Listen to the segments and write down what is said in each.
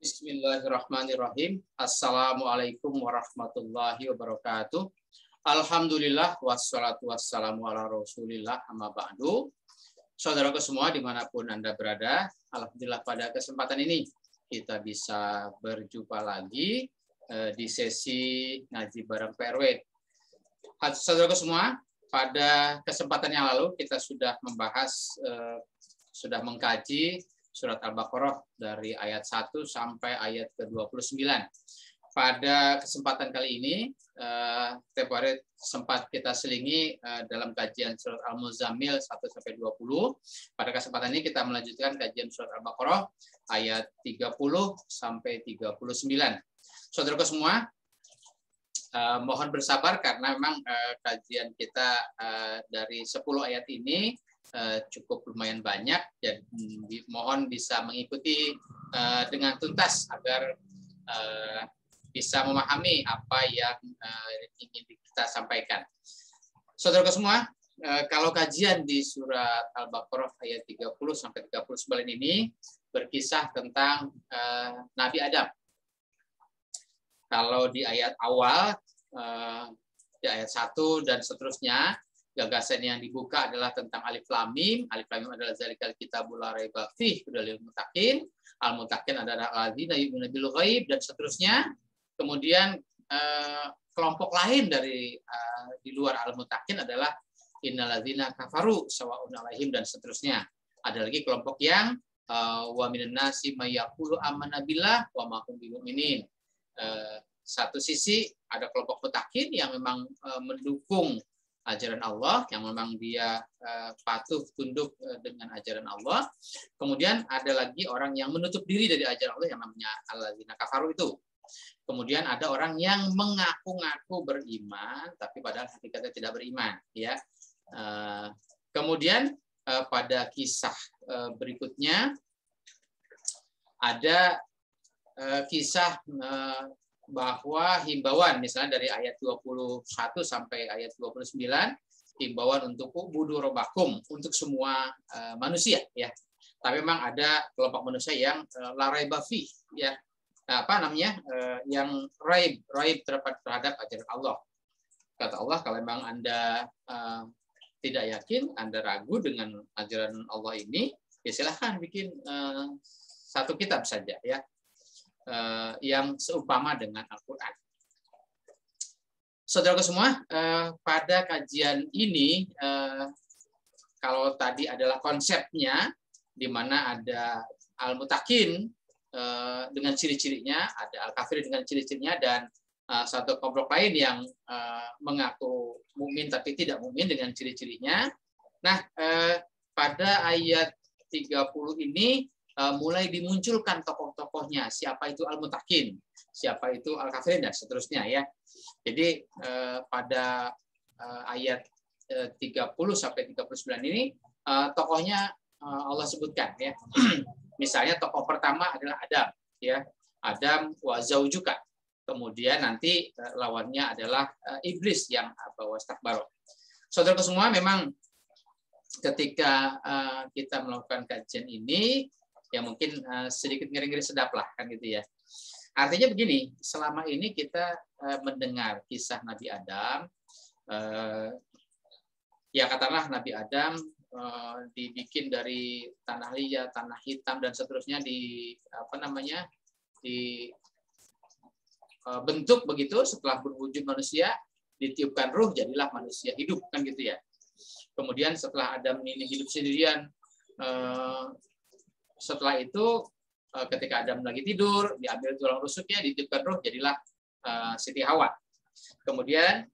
Bismillahirrahmanirrahim. Assalamualaikum warahmatullahi wabarakatuh. Alhamdulillah wassalatu wassalamu ala rasulillah amma ba'du. Saudaraku semua dimanapun Anda berada, alhamdulillah pada kesempatan ini kita bisa berjumpa lagi di sesi ngaji bareng PRW. Saudaraku semua, pada kesempatan yang lalu kita sudah membahas, sudah mengkaji surat Al-Baqarah dari ayat 1 sampai ayat ke-29. Pada kesempatan kali ini, tempo hari sempat kita selingi dalam kajian surat Al-Muzammil 1 sampai 20. Pada kesempatan ini kita melanjutkan kajian surat Al-Baqarah ayat 30 sampai 39. Saudaraku semua, mohon bersabar karena memang kajian kita dari 10 ayat ini cukup lumayan banyak, dan mohon bisa mengikuti dengan tuntas agar bisa memahami apa yang ingin kita sampaikan. Saudara semua, kalau kajian di surat Al-Baqarah ayat 30 sampai 39 ini berkisah tentang Nabi Adam. Kalau di ayat awal, di ayat 1 dan seterusnya, gagasan yang dibuka adalah tentang alif lam mim. Alif lam mim adalah zalikal kitabul la raiba fihi hudal lil muttaqin. Al muttaqin adalah alladzina yu'minuna bil ghaib dan seterusnya. Kemudian kelompok lain dari di luar al muttaqin adalah innalladzina kafaru sawa'un alaihim dan seterusnya. Ada lagi kelompok yang wa minan nasi may yaqulu amanna billah wa ma hum bimumin. Satu sisi ada kelompok muttaqin yang memang mendukung ajaran Allah, yang memang dia patuh tunduk dengan ajaran Allah. Kemudian ada lagi orang yang menutup diri dari ajaran Allah yang namanya alladzina kafaru itu. Kemudian ada orang yang mengaku-ngaku beriman tapi padahal hakikatnya tidak beriman, ya. Kemudian pada kisah berikutnya ada kisah bahwa himbauan misalnya dari ayat 21 sampai ayat 29, himbauan untuk ubudu rabbakum untuk semua manusia, ya. Tapi memang ada kelompok manusia yang la raiba fi, ya. Apa namanya? Yang raib terhadap ajaran Allah. Kata Allah, kalau memang Anda tidak yakin, Anda ragu dengan ajaran Allah ini, ya silahkan bikin satu kitab saja, ya. Yang seumpama dengan Al-Quran. Saudara semua, pada kajian ini, kalau tadi adalah konsepnya, di mana ada Al-Mutakin dengan ciri-cirinya, ada Al-Kafir dengan ciri-cirinya, dan satu kelompok lain yang mengaku mukmin tapi tidak mukmin dengan ciri-cirinya. Nah, pada ayat 30 ini, mulai dimunculkan tokoh-tokohnya, siapa itu Al-Mutakin, siapa itu Al-Kafirin dan seterusnya, ya. Jadi pada ayat 30 sampai 39 ini tokohnya Allah sebutkan, ya. Misalnya tokoh pertama adalah Adam, ya. Adam wa zaujuka. Kemudian nanti lawannya adalah iblis yang wastakbara. Saudara semua, memang ketika kita melakukan kajian ini, ya mungkin sedikit ngeri-ngeri sedap lah, kan gitu, ya. Artinya begini, selama ini kita mendengar kisah Nabi Adam, ya katakanlah Nabi Adam dibikin dari tanah liat, tanah hitam dan seterusnya, dibentuk begitu, setelah berwujud manusia ditiupkan ruh, jadilah manusia hidup, kan gitu, ya. Kemudian setelah Adam ini hidup sendirian, setelah itu ketika Adam lagi tidur, diambil tulang rusuknya, ditiupkan ruh, jadilah Siti Hawa. Kemudian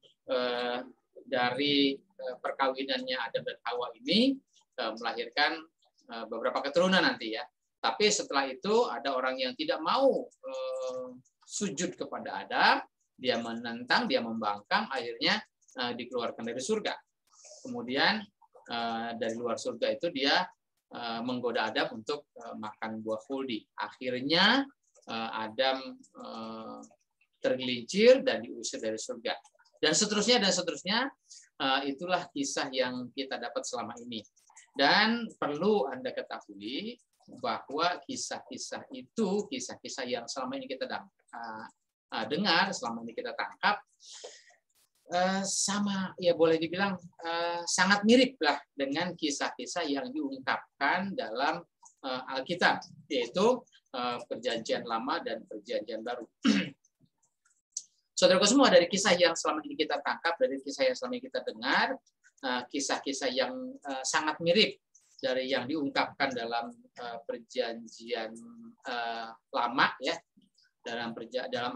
dari perkawinannya Adam dan Hawa ini melahirkan beberapa keturunan nanti, ya. Tapi setelah itu ada orang yang tidak mau sujud kepada Adam, dia menentang, dia membangkang, akhirnya dikeluarkan dari surga. Kemudian dari luar surga itu dia menggoda Adam untuk makan buah khuldi. Akhirnya Adam tergelincir dan diusir dari surga. Dan seterusnya dan seterusnya, itulah kisah yang kita dapat selama ini. Dan perlu Anda ketahui bahwa kisah-kisah itu, kisah-kisah yang selama ini kita dengar, selama ini kita tangkap, sama ya boleh dibilang sangat mirip lah dengan kisah-kisah yang diungkapkan dalam Alkitab, yaitu Perjanjian Lama dan Perjanjian Baru. Saudaraku semua, dari kisah yang selama ini kita tangkap, dari kisah yang selama ini kita dengar, kisah-kisah yang sangat mirip dari yang diungkapkan dalam Perjanjian Lama, ya, dalam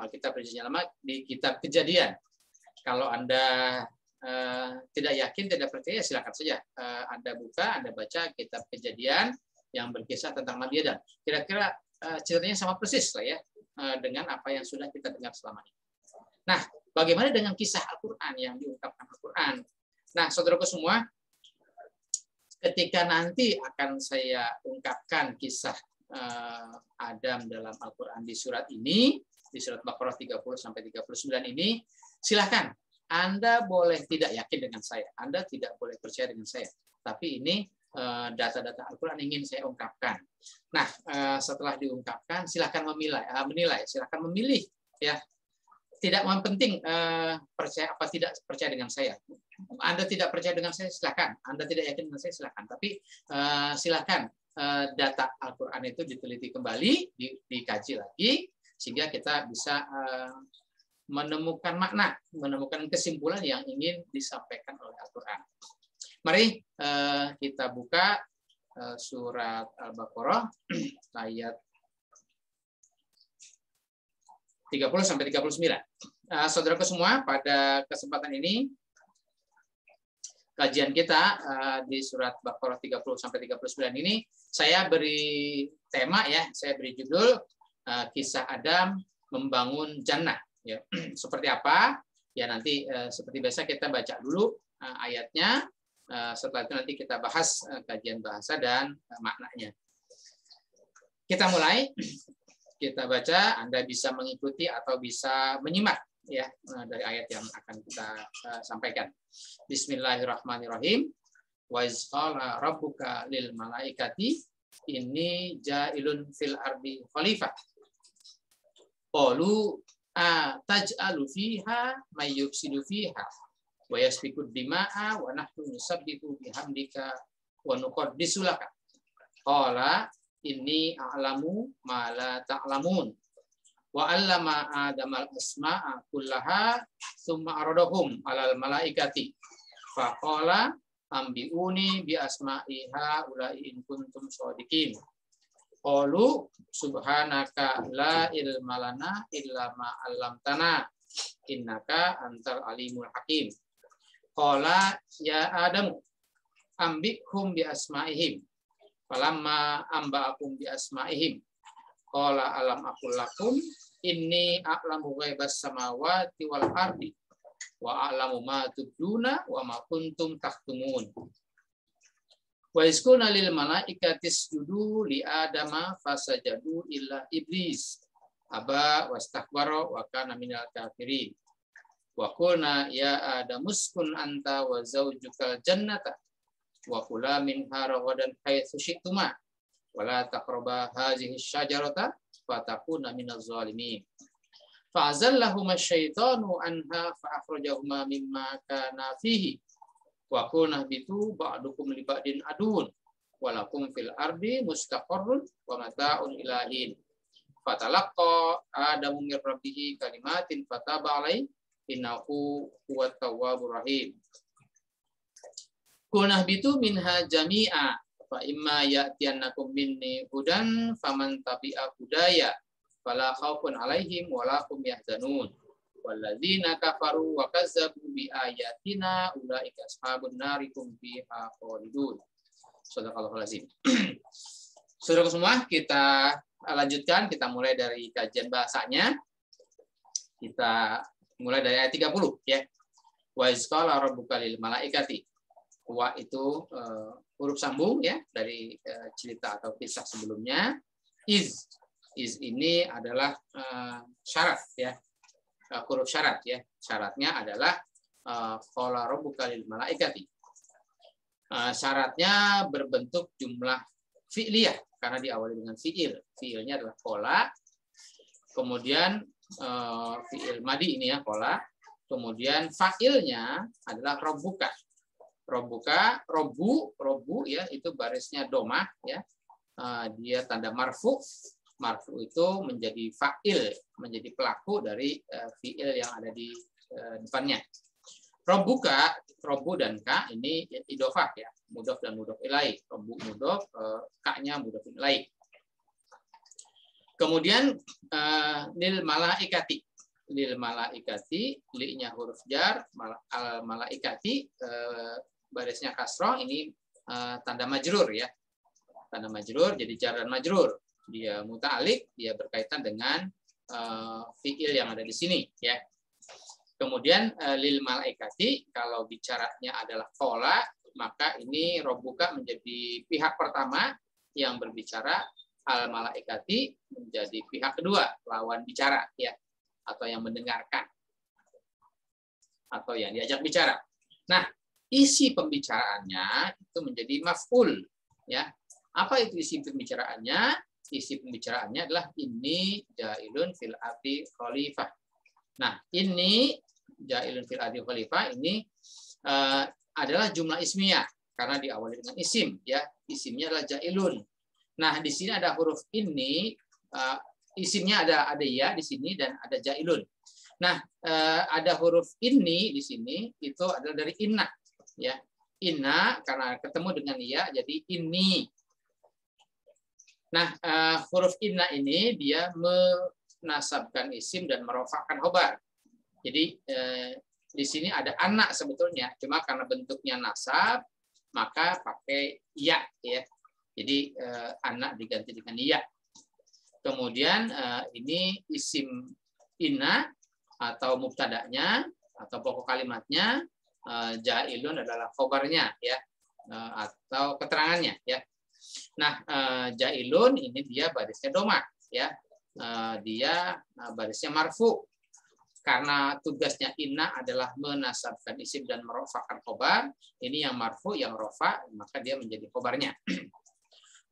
Alkitab Perjanjian Lama, di Kitab Kejadian. Kalau Anda tidak yakin, tidak percaya, silakan saja Anda buka, Anda baca Kitab Kejadian yang berkisah tentang Nabi Adam. Kira-kira ceritanya sama persis lah ya dengan apa yang sudah kita dengar selama ini. Nah, bagaimana dengan kisah Al-Quran yang diungkapkan Al-Quran? Nah, saudaraku semua, ketika nanti akan saya ungkapkan kisah Adam dalam Al-Quran di surat ini, di surat Baqarah 30-39 ini, silahkan. Anda boleh tidak yakin dengan saya, Anda tidak boleh percaya dengan saya. Tapi ini data-data Al-Quran ingin saya ungkapkan. Nah, setelah diungkapkan, silahkan menilai, silahkan memilih, ya. Tidak penting percaya apa tidak percaya dengan saya. Anda tidak percaya dengan saya, silakan. Anda tidak yakin dengan saya, silakan. Tapi silakan data Al-Quran itu diteliti kembali, dikaji lagi, sehingga kita bisa menemukan makna, menemukan kesimpulan yang ingin disampaikan oleh Al-Quran. Mari kita buka surat Al-Baqarah ayat 30-39. Saudaraku semua, pada kesempatan ini kajian kita di surat Baqarah 30-39 ini saya beri tema, ya, saya beri judul kisah Adam membangun jannah, ya. Seperti apa? Ya, nanti seperti biasa kita baca dulu ayatnya, setelah itu nanti kita bahas kajian bahasa dan maknanya. Kita mulai. Kita baca, Anda bisa mengikuti atau bisa menyimak, ya, dari ayat yang akan kita sampaikan. Bismillahirrahmanirrahim. Wa iz qala rabbuka lil malaikati inni ja'ilun fil ardi khalifah. Qalu ataj'alu fiha may yufsidu fiha wa yasfiku dima'a wa nahnu nusabbihu bihamdika wa nuqaddisu laka. Qala inni a'lamu ma la ta'lamun wa 'allama Adama al-asma'a kullaha tsumma aradahum 'alal malaikati fa qala ambiuni bi asma'i haula'i in kuntum shadiqin. Qalu subhanaka la ilma lana illa ma 'allamtana innaka antal alimul hakim. Qala ya Adam ambikhum bi asma'ihim falamma amba'akum bi asma'ihim qala alam aqul lakum inni a'lamu ghaibas samawati wal ardi wa a'lamu ma tubduna wa ma kuntum taktumun. Wa isqulna lil malaikati isjudu li adama fasajadu illa iblis aba wastakbara wa kana minal kafirin. Wa qulna ya adamuskun anta wa zawjukal jannata wa kula minha ragadan haitsu syi'tuma wa la taqraba hadhihi syajarata fatakuna minaz zalimin. Fa'azallahuma asyaitanu anha fa akhrajahuma mimma kana fihi wa qulna bitu ba'dukum li ba'din adun wa lakum fil ardi mustaqarrun wa mata'un ilahin. Fatalaqqa Adamu min rabbih kalimatin fataba alaihi innahu huwat tawwabur rahim. Qulna bitu minha jami'a fa imma ya'tiyannakum minni hudan faman tabi'a hudaya fala khaufun 'alaihim wa la hum yahzanun walladzina kafaru wa kazzabu bi ayatina ulaika ashabun nari hum fiha khalidun. Shadaqallahul azim. Saudara semua, kita lanjutkan, kita mulai dari kajian bahasanya. Kita mulai dari ayat 30, ya. Wa iz qala rabbuka lil malaikati. Wa itu huruf sambung, ya, dari cerita atau kisah sebelumnya. Iz ini adalah syarat, ya, huruf syarat, ya. Syaratnya adalah qala rabbuka lil malaikati. Syaratnya berbentuk jumlah fi'liyah karena diawali dengan fiil. Fiilnya adalah qala. Kemudian fiil madi ini ya qala. Kemudian fa'ilnya adalah robbuka. Robbuka, robbu ya itu barisnya domah ya. Dia tanda marfu. Marfu itu menjadi fa'il, menjadi pelaku dari fiil yang ada di depannya. Robbuka, robbu dan ka ini idhofah ya, mudhof dan mudhof ilaih. Robbu mudhof, ka-nya mudhof ilaih. Kemudian lil malaikati. Lil malaikati, li-nya huruf jar, al malaikati barisnya kasroh, ini tanda majrur ya. Tanda majrur jadi jar dan majrur. Dia muta'alliq, dia berkaitan dengan fiil yang ada di sini ya. Kemudian lil malaikati, kalau bicaranya adalah qala, maka ini robbuka menjadi pihak pertama yang berbicara, al malaikati menjadi pihak kedua, lawan bicara ya, atau yang mendengarkan atau yang diajak bicara. Nah, isi pembicaraannya itu menjadi maf'ul ya. Apa itu isi pembicaraannya? Isi pembicaraannya adalah ini ja'ilun fil ardi khalifah. Nah, ini ja'ilun fil ardi khalifah ini adalah jumlah ismiyah karena diawali dengan isim ya. Isimnya adalah ja'ilun. Nah, di sini ada huruf ini, isimnya ada ya di sini dan ada ja'ilun. Nah, ada huruf ini di sini itu adalah dari inna ya. Inna karena ketemu dengan ya jadi ini. Nah, huruf inna ini dia menasabkan isim dan merofakkan khobar. Jadi di sini ada anak sebetulnya, cuma karena bentuknya nasab maka pakai ya ya. Jadi anak diganti dengan ya. Kemudian ini isim inna atau mubtada'nya atau pokok kalimatnya, ja'ilun adalah khobarnya ya, atau keterangannya ya. Nah, ja'ilun ini dia barisnya domah ya. Dia barisnya marfu. Karena tugasnya inna adalah menasabkan isim dan merofakkan khobar, ini yang marfu, yang rofa, maka dia menjadi khobarnya.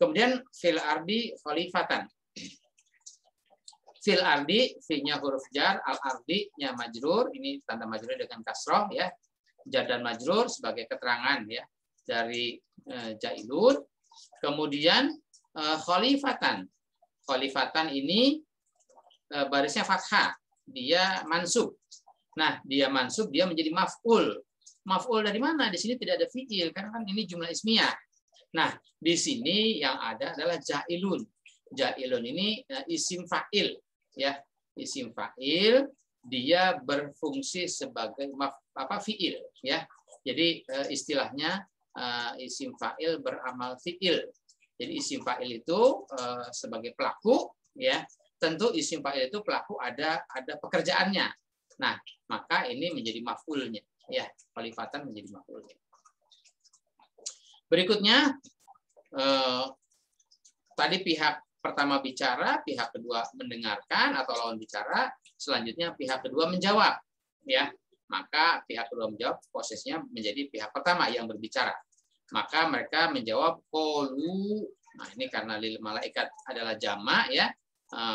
Kemudian fil ardi khalifatan. Fil ardi, fi-nya huruf jar, al ardi-nya majrur, ini tanda majrur dengan kasroh ya. Jar dan majrur sebagai keterangan ya dari ja'ilun. Kemudian khalifatan. Khalifatan ini barisnya fathah. Dia mansub. Nah, dia mansub, dia menjadi maf'ul. Maf'ul dari mana? Di sini tidak ada fi'il karena kan ini jumlah ismiyah. Nah, di sini yang ada adalah ja'ilun. Ja'ilun ini isim fa'il ya. Isim fa'il, dia berfungsi sebagai fi'il ya. Jadi istilahnya isim fa'il beramal fi'il. Jadi isim fa'il itu sebagai pelaku ya. Tentu isim fa'il itu pelaku ada pekerjaannya. Nah, maka ini menjadi maf'ulnya ya. Khalifatan menjadi maf'ulnya. Berikutnya tadi pihak pertama bicara, pihak kedua mendengarkan atau lawan bicara, selanjutnya pihak kedua menjawab ya. Maka pihak kedua menjawab, posisinya menjadi pihak pertama yang berbicara. Maka mereka menjawab qalu. Nah, ini karena lil malaikat adalah jamak ya.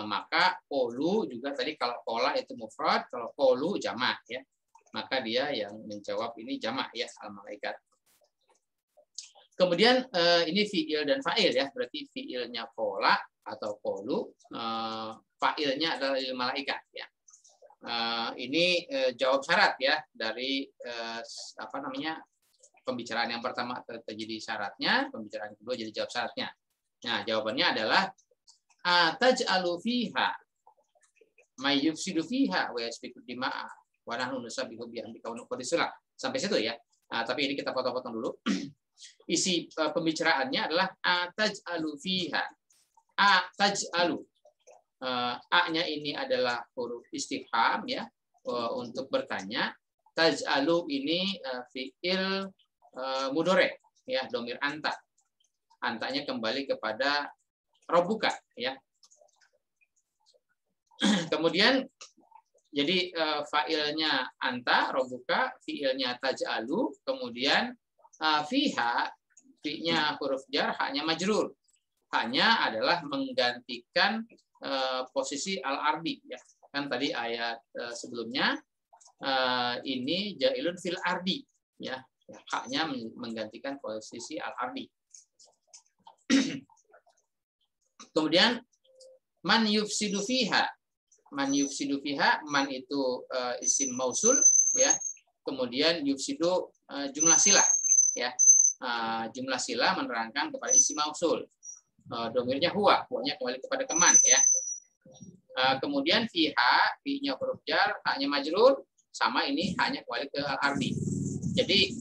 Maka qalu juga tadi kalau qala itu mufrad, kalau qalu jamak ya. Maka dia yang menjawab ini jamak ya, al malaikat. Kemudian ini fi'il dan fa'il ya. Berarti fi'ilnya qala atau qalu, fa'ilnya adalah lil malaikat ya. Ini jawab syarat ya dari pembicaraan yang pertama terjadi syaratnya, pembicaraan kedua jadi jawab syaratnya. Nah, jawabannya adalah ataj'alu fiha may yufsidu fiha wa yasfiku dima'a wa nahnu nusabbihu bihamdika wa nuqaddisu lak. Sampai situ ya. Nah, tapi ini kita potong-potong dulu. Isi pembicaraannya adalah ataj'alu fiha. Ataj'alu. A-nya ini adalah huruf istifham ya, untuk bertanya. Taj'alu ini fi'il mudhari ya, domir anta. Antanya kembali kepada robbuka ya. Kemudian jadi fa'ilnya anta, robbuka, fi'ilnya taj'alu, kemudian fiha, fi-nya huruf jar, ha-nya majrur. hanya adalah menggantikan posisi al-ardi ya. Kan tadi ayat sebelumnya ini jailun fil ardi ya. Haknya menggantikan posisi al-ardi. Kemudian man yufsidu fiha. Man yufsidu fiha, man itu isim mausul ya. Kemudian yufsidu jumlah silah ya. Jumlah silah menerangkan kepada isim mausul. Domirnya huwanya kembali kepada teman ya. Kemudian fiha, fi-nya huruf jar, haknya majrur, sama ini hanya kembali ke al-ardi. Jadi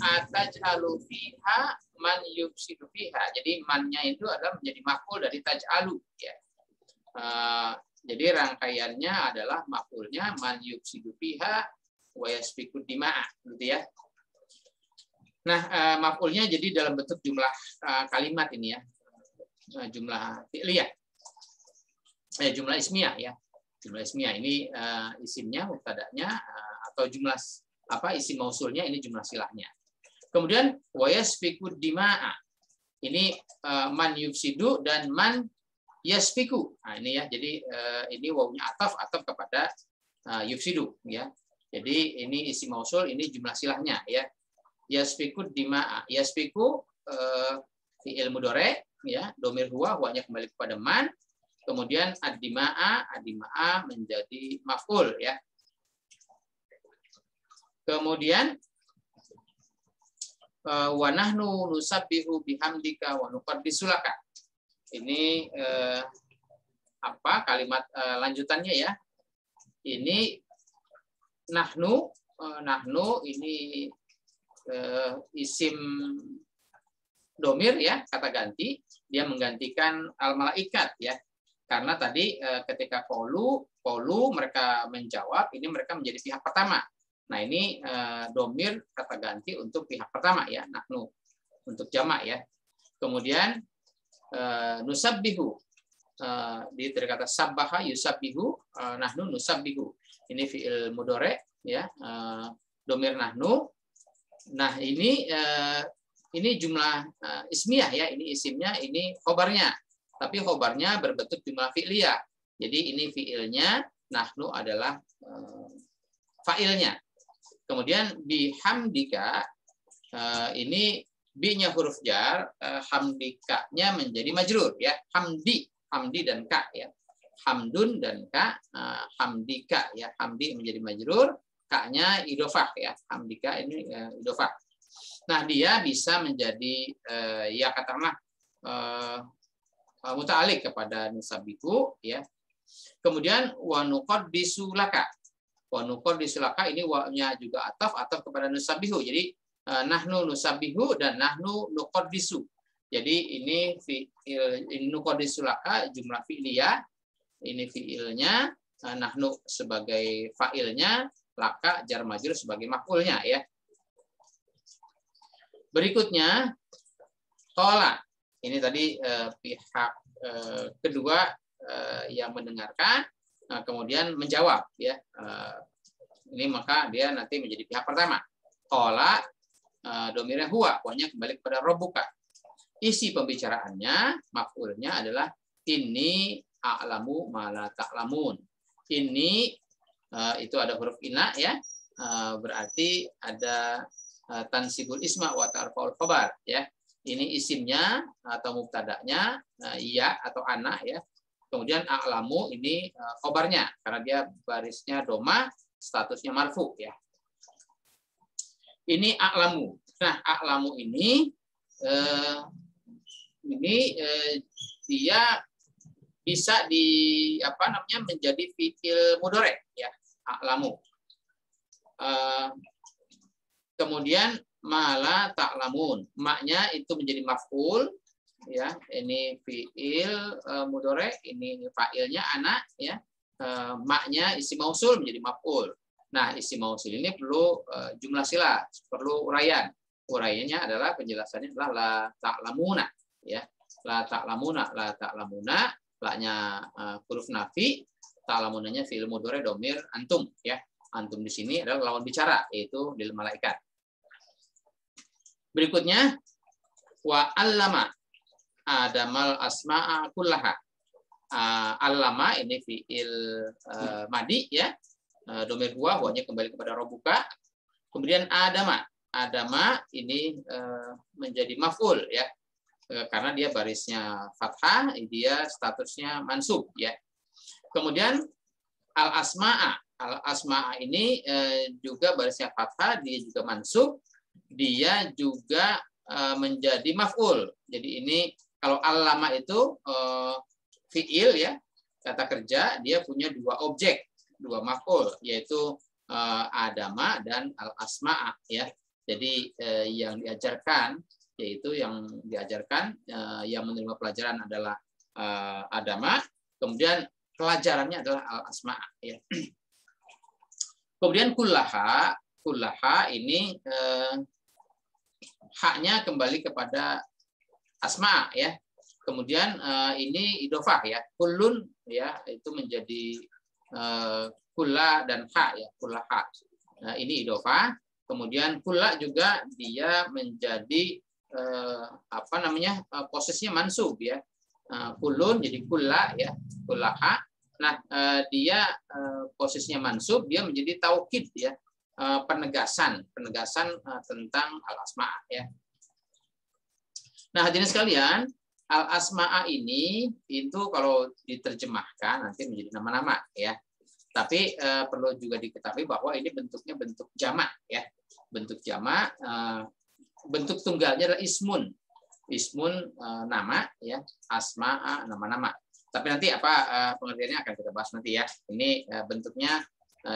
ataj'alu fiha man yufsidu fiha. Jadi mannya itu adalah menjadi maf'ul dari taj'alu ya. Jadi rangkaiannya adalah maf'ulnya man yufsidu fiha wa yasfiku dima'a gitu ya. Nah, maf'ulnya jadi dalam bentuk jumlah kalimat ini ya. Jumlah fi'liyah. Jumlah ismiyah ya. Jumlah ismiyah ini isimnya, mubtada'nya atau jumlah isim mausulnya ini jumlah silahnya. Kemudian wa yasfiku dima'a. Ini man yufsidu dan man yasfiku. Nah, ini ya. Jadi ini wawunya ataf kepada yufsidu ya. Jadi ini isim mausul, ini jumlah silahnya ya. Yasfiku dima'a. Yasfiku fi'il mudhari ya, domir huwanya kembali kepada man. Kemudian ad-dima'a menjadi maf'ul ya. Kemudian wa nahnu nusabbihu bihamdika wa nuqaddisu laka. Ini kalimat lanjutannya ya. Ini nahnu ini isim domir ya, kata ganti, dia menggantikan al-malaikat ya. Karena tadi ketika qaulu mereka menjawab, ini mereka menjadi pihak pertama. Nah, ini domir kata ganti untuk pihak pertama ya, nahnu untuk jamak ya. Kemudian nusabbihu di kata sabbaha yusabbihu, nahnu nusabbihu. Ini fi'il mudhari ya, domir nahnu. Nah, ini jumlah ismiyah ya, ini isimnya, ini khobarnya. Tapi khobarnya berbentuk jumlah fi'liyah. Jadi ini fi'ilnya, nahnu adalah fa'ilnya. Kemudian bihamdika, ini bi-nya huruf jar, hamdika-nya menjadi majrur ya. Hamdi dan ka ya. Hamdun dan ka, hamdika ya. Hamdi menjadi majrur, ka-nya idhofah ya. Hamdika ini idhofah. Nah, dia bisa menjadi ya katakanlah muta'alliq kepada nusabihu ya. Kemudian wa nuqaddisu laka. Wa nuqaddisu laka ini wa-nya juga ataf kepada nusabihu. Jadi nahnu nusabihu dan nahnu nuqaddisu. Jadi ini fi'il nuqaddisu laka jumlah fi'liyah. Ini fi'ilnya, nahnu sebagai fa'ilnya, laka jar majrur sebagai maf'ulnya ya. Berikutnya qala. Ini tadi pihak kedua yang mendengarkan kemudian menjawab ya. Ini maka dia nanti menjadi pihak pertama. Qala domirnya huwanya kembali kepada rabbuka. Isi pembicaraannya, maf'ulnya adalah inni a'lamu ma la ta'lamun. Ini itu ada huruf ina ya. Berarti ada tansibul isma wa tarfa'ul khabar ya. Ini isimnya atau mubtada'nya ya atau ana ya. Kemudian a'lamu ini khabarnya karena dia barisnya doma, statusnya marfu ya. Ini a'lamu. Nah, a'lamu ini dia bisa menjadi fi'il mudhari ya, a'lamu. Kemudian mala ta'lamun, maknya itu menjadi maf'ul ya. Ini fi'il mudhari, ini fa'ilnya ana ya. Maknya isim mausul menjadi maf'ul. Nah, isim mausul ini perlu jumlah silah, perlu uraian. Uraiannya adalah penjelasannya adalah la ta'lamuna ya. La ta'lamuna, la-nya huruf nafi, ta'lamunanya fi'il mudhari domir antum ya. Antum di sini adalah lawan bicara, yaitu lil malaikat. Berikutnya wa allama. adamal asma'a kullaha. Allama ini fiil madi ya. Domir huwanya kembali kepada robuka. Kemudian adama ini menjadi maf'ul ya. Karena dia barisnya fathah, dia statusnya mansub ya. Kemudian al-asma'a ini juga barisnya fathah, dia juga mansub, dia juga menjadi maf'ul. Jadi ini kalau allama itu fiil ya, kata kerja, dia punya dua objek, dua maf'ul, yaitu adama dan al-asma'a ya. Jadi yang diajarkan yaitu yang yang menerima pelajaran adalah adama, kemudian pelajarannya adalah al-asma'a ya. Kemudian kullaha ini haknya kembali kepada asma ya. Kemudian ini idofah ya. Kullun ya itu menjadi kulla dan ha ya, kullaha. Nah, ini idofah. Kemudian kulla juga dia menjadi posisinya mansub ya. Kullun jadi kulla ya, kullaha. Nah, dia posisinya mansub, dia menjadi taukid ya, penegasan tentang al-asma ya. Nah, hadirin sekalian, al-asma ini itu kalau diterjemahkan nanti menjadi nama-nama ya. Tapi perlu juga diketahui bahwa ini bentuknya bentuk jamak ya. Bentuk jamak, bentuk tunggalnya adalah ismun. Ismun nama ya, asma'a nama-nama. Tapi nanti pengertiannya akan kita bahas nanti ya. Ini bentuknya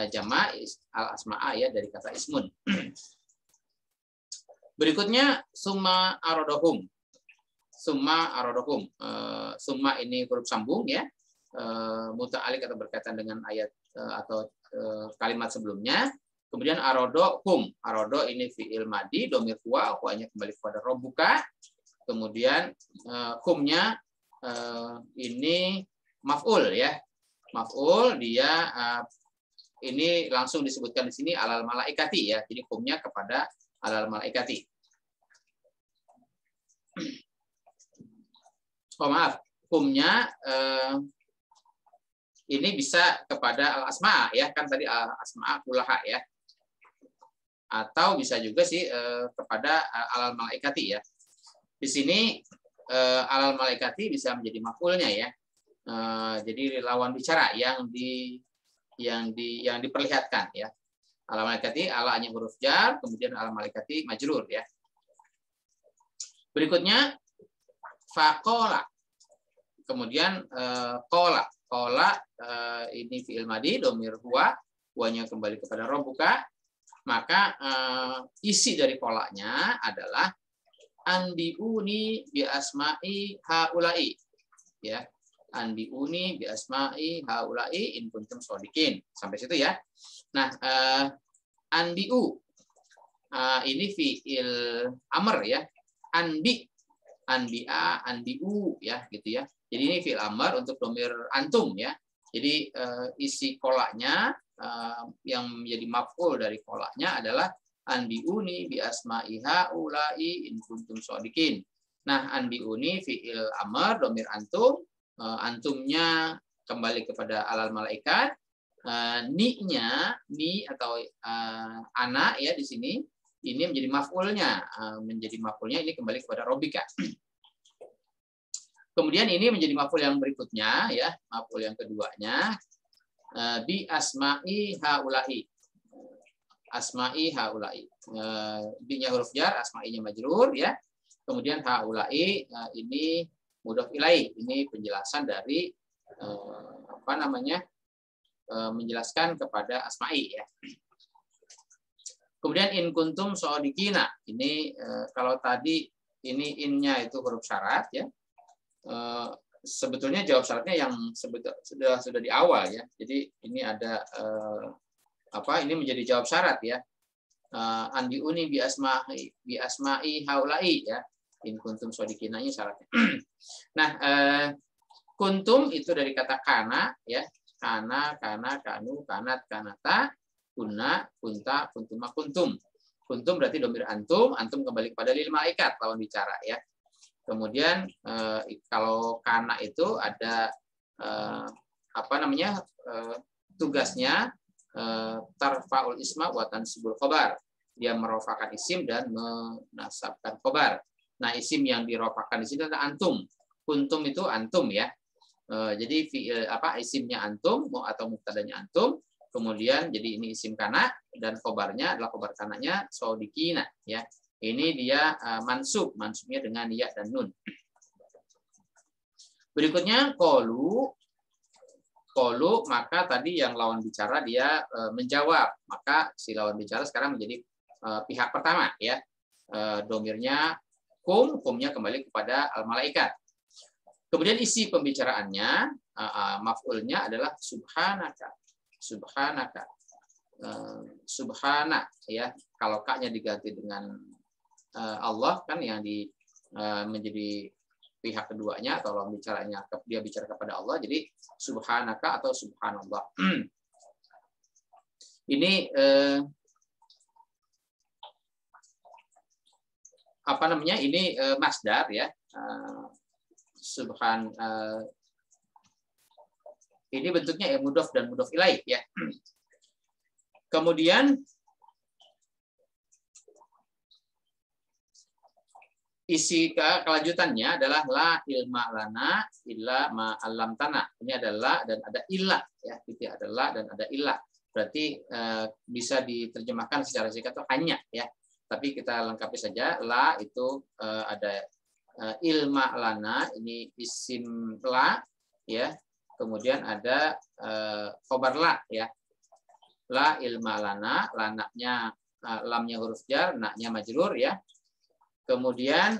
jamak al-asma'a ya dari kata ismun. Berikutnya summa arodohum. Summa arodohum. Summa ini huruf sambung ya. Muta'alik atau berkaitan dengan ayat atau kalimat sebelumnya. Kemudian arodohum. Arodo ini fi'il madi, domir huwanya kembali kepada robuka. Kemudian humnya ini maf'ul ya. Maf'ul dia ini langsung disebutkan di sini alal malaikati ya. Jadi humnya kepada alal malaikati. Oh maaf, humnya ini bisa kepada al asma ya, kan tadi al asma kullaha ya. Atau bisa juga sih kepada alal malaikati ya. Di sini alal malaikati bisa menjadi maf'ulnya ya. Jadi lawan bicara yang diperlihatkan ya. Alal malaikati alanya huruf jar, kemudian alal malaikati majrur ya. Berikutnya faqala. Kemudian qala. Qala ini fi'il madi domir huwanya kembali kepada robuka. Maka isi dari kolanya adalah anbiuni bi asma'i haula'i ya. Anbiuni bi asma'i haula'i in kuntum shodiqin. Sampai situ ya. Nah, anbiu ini fi'il amr ya. Anbi'a, anbiu ya gitu ya. Jadi ini fi'il amr untuk domir antum ya. Jadi isi kolanya yang menjadi maf'ul dari kolanya adalah anbiuni bi asma'i haula'i in kuntum shodiqin. Nah, anbiuni fi'il amr domir antum, antumnya kembali kepada alal malaikat, ni-nya ni atau ana ya di sini ini menjadi maf'ulnya ini kembali kepada robika. Kemudian ini menjadi maf'ul yang berikutnya ya, maf'ul yang keduanya bi asma'i haula'i. Asma'i haula'i. Bi-nya huruf jar, asma'inya majrur ya. Kemudian haula'i ini mudhof ilaih. Ini penjelasan dari menjelaskan kepada asma'i ya. Kemudian in kuntum shodiqina. Ini kalau tadi ini in-nya itu huruf syarat ya. Sebetulnya jawab syaratnya yang sudah di awal ya. Jadi ini ada ini menjadi jawab syarat ya. Anbiuni bi asma'i haula'i ya. In kuntum shodiqinanya syaratnya. Nah, kuntum itu dari kata kana ya. Kana, kanu, kanat, kanata, kunna, kunta, kuntuma, kuntum. Kuntum berarti domir antum, antum kembali kepada lil malaikat lawan bicara ya. Kemudian kalau kana itu ada tugasnya tarfaul isma wa tansibul khobar. Dia merofakan isim dan menasabkan khobar. Nah, isim yang dirofakan di sini adalah antum. Kuntum itu antum ya. Jadi isimnya antum atau mubtadanya antum. Kemudian jadi ini isim kana dan khobarnya adalah khobar kananya sodikina ya. Ini dia mansubnya dengan ya dan nun. Berikutnya qalu, maka tadi yang lawan bicara dia menjawab. Maka si lawan bicara sekarang menjadi pihak pertama ya. Domirnya kumnya kembali kepada al-malaikat. Kemudian isi pembicaraannya maf'ulnya adalah subhanaka. Subhana ya. Kalau ka-nya diganti dengan Allah kan yang menjadi pihak keduanya atau lawan bicaranya dia bicara kepada Allah, jadi subhanaka atau subhanallah. Ini ini masdar ya. Ini bentuknya mudhof dan mudhof ilaih ya. Kemudian isi kelanjutannya adalah la ilma lana illa ma 'allamtana. Ini adalah dan ada ilah ya, titik adalah dan ada ilah. Berarti bisa diterjemahkan secara singkat itu hanya ya. Tapi kita lengkapi saja, la itu ada ilma lana, ini isim la ya. Kemudian ada khobar la ya. La ilma lana, lanaknya lamnya huruf jar, naknya majrur ya. Kemudian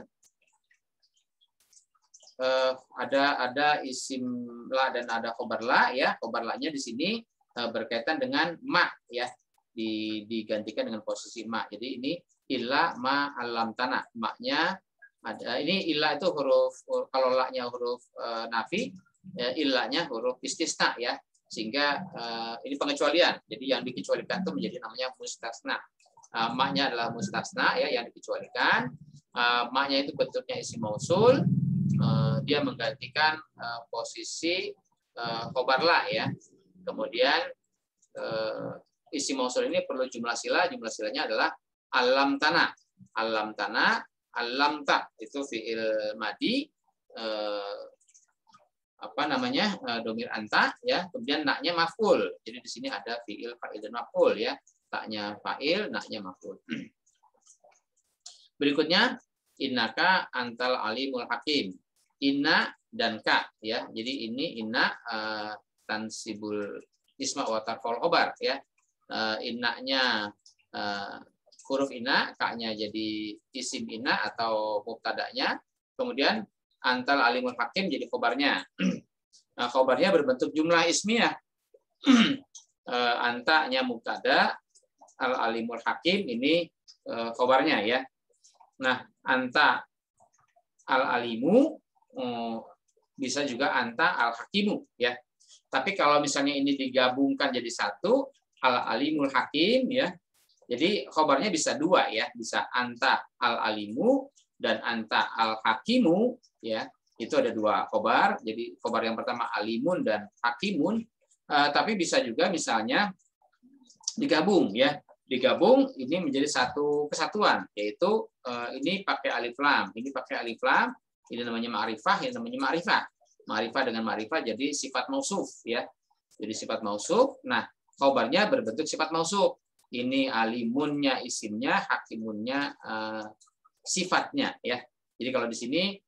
ada isim la dan ada khobar la ya. Khobar la-nya di sini berkaitan dengan ma ya. Digantikan dengan posisi ma. Jadi ini illa ma 'allamtana. Ma-nya ada, ini illa itu huruf, kalau la-nya huruf nafi, illa-nya huruf istisna ya. Sehingga ini pengecualian. Jadi yang dikecualikan itu menjadi namanya mustasna. Ma-nya adalah mustasna ya, yang dikecualikan. Ma-nya itu bentuknya isim mausul, dia menggantikan posisi khobar la ya. Kemudian isim mausul ini perlu jumlah silanya adalah alam tanah, alamta itu fiil madi, domir anta ya. Kemudian naknya maf'ul, jadi di sini ada fiil fa'il dan maf'ul ya. Taknya fa'il, naknya maf'ul. Berikutnya innaka antal alimul hakim. Inna dan ka ya. Jadi ini inna tansibul isma wa tarfa'ul khobar ya. Innanya huruf inna, ka-nya jadi isim inna atau mubtada'nya. Kemudian antal alimul hakim jadi khobarnya. Nah, khobarnya berbentuk jumlah ismiyah. Anta-nya mubtada, al alimul hakim ini khobarnya ya. Nah, anta al-alimu bisa juga anta al-hakimu ya. Tapi kalau misalnya ini digabungkan jadi satu, al-alimul hakim ya. Jadi khobarnya bisa dua ya, bisa anta al-alimu dan anta al-hakimu ya. Itu ada dua khobar. Jadi khobar yang pertama alimun dan hakimun. Tapi bisa juga misalnya digabung ya. Digabung ini menjadi satu kesatuan, yaitu ini pakai alif lam, ini pakai alif lam, ini namanya ma'rifah, ini namanya ma'rifah. Ma'rifah dengan ma'rifah jadi sifat mausuf ya. Jadi sifat mausuf. Nah, khobarnya berbentuk sifat mausuf. Ini alimunnya isimnya, hakimunnya sifatnya ya. Jadi kalau di sini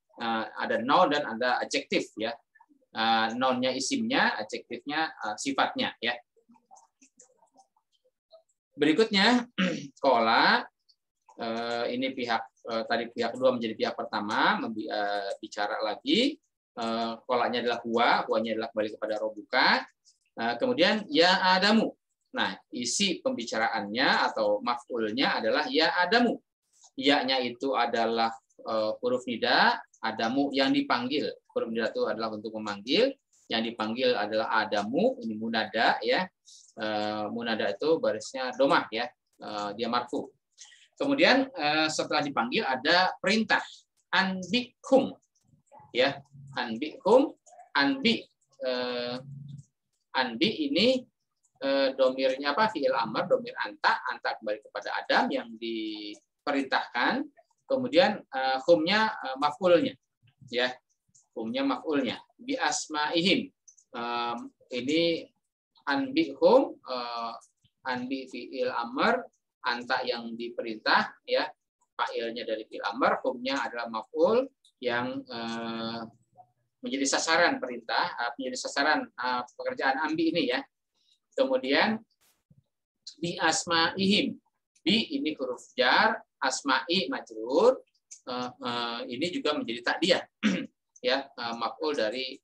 ada noun dan ada adjektif ya. Nounnya isimnya, adjektifnya sifatnya ya. Berikutnya, kola, ini tadi pihak kedua menjadi pihak pertama, bicara lagi. Kolanya adalah huwanya adalah kembali kepada robuka. Kemudian ya Adamu. Nah, isi pembicaraannya atau maf'ulnya adalah ya Adamu. Ya-nya itu adalah huruf nida, Adamu yang dipanggil. Huruf nida itu adalah untuk memanggil. Yang dipanggil adalah Adamu, ini munada ya. Munada itu barisnya domah ya, dia marfu. Kemudian setelah dipanggil ada perintah. anbikum, ya, anbikum, anbi, anbi ini domirnya apa? Fiil amr, domir anta, anta kembali kepada Adam yang diperintahkan. Kemudian humnya maf'ulnya, ya, humnya maf'ulnya. Bi asma'ihim, ini anbi hum, anbi fiil amr, anta yang diperintah, ya, fa'ilnya dari fiil amr, humnya adalah maf'ul yang menjadi sasaran perintah, menjadi sasaran pekerjaan ambi ini, ya. Kemudian bi asma'ihim, bi ini huruf jar, asma'i majrur, ini juga menjadi takdiyah, ya, maf'ul dari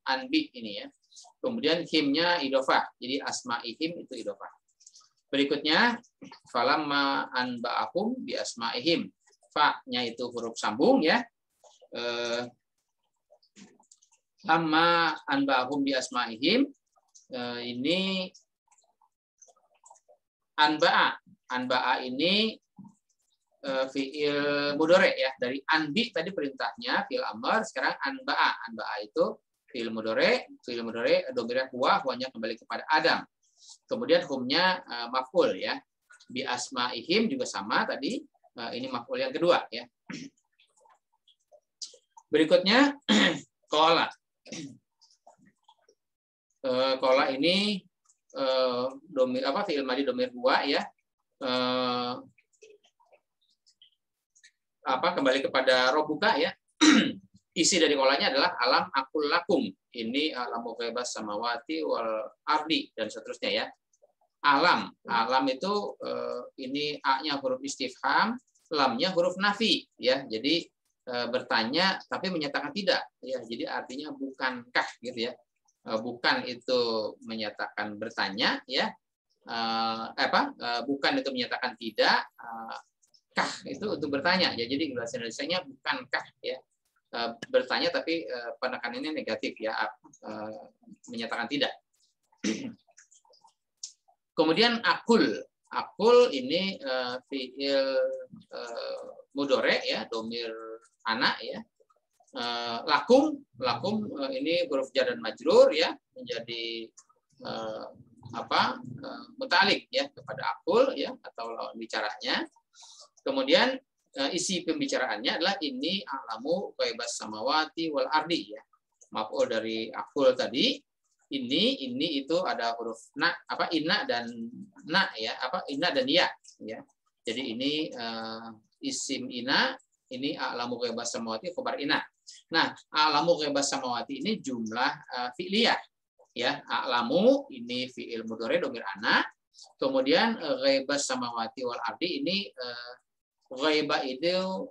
anbi ini, ya. Kemudian himnya idhofah, jadi asma'ihim itu idhofah. Berikutnya falamma anba'ahum bi asma'ihim, fa-nya itu huruf sambung, ya. Lamma anba'ahum bi asma'ihim, ini anba'a ini fiil mudhari, ya, dari anbi tadi perintahnya fiil amr, sekarang anba'a itu fiil mudhari domirnya huwanya kembali kepada Adam, kemudian humnya maf'ul, ya. Bi asma'ihim juga sama tadi, ini maf'ul yang kedua, ya. Berikutnya qala. Qala ini domir apa, fiil madhi domir huwa, ya, apa, kembali kepada robuka, ya. Isi dari qolanya adalah alam aqul lakum, ini alamu ghaibas samawati wal ardi dan seterusnya, ya. Alam itu ini a-nya huruf istifham, lamnya huruf nafi, ya. Jadi bertanya tapi menyatakan tidak, ya. Jadi artinya bukankah, gitu, ya. Bukan itu menyatakan bertanya, ya, bukan itu menyatakan tidak, kah itu untuk bertanya, ya. Jadi bahasa Indonesianya bukankah, ya, bertanya tapi penekanannya negatif, ya, menyatakan tidak. Kemudian akul ini fiil mudhari, ya, domir anak, ya. Lakum ini huruf jar dan majrur, ya, menjadi muta'alliq, ya, kepada akul, ya, atau lawan bicaranya. Kemudian isi pembicaraannya adalah ini a'lamu ghaibas samawati wal ardi, ya. Maf'ul dari akul tadi, ini itu ada huruf inna dan na, ya, inna dan ya, ya. Jadi ini isim inna, ini a'lamu ghaibas samawati khabar inna. Nah, a'lamu ghaibas samawati ini jumlah fi'liyah, ya. A'lamu ini fi'il mudhari domir ana, kemudian ghaibas samawati wal ardi ini ghaibah itu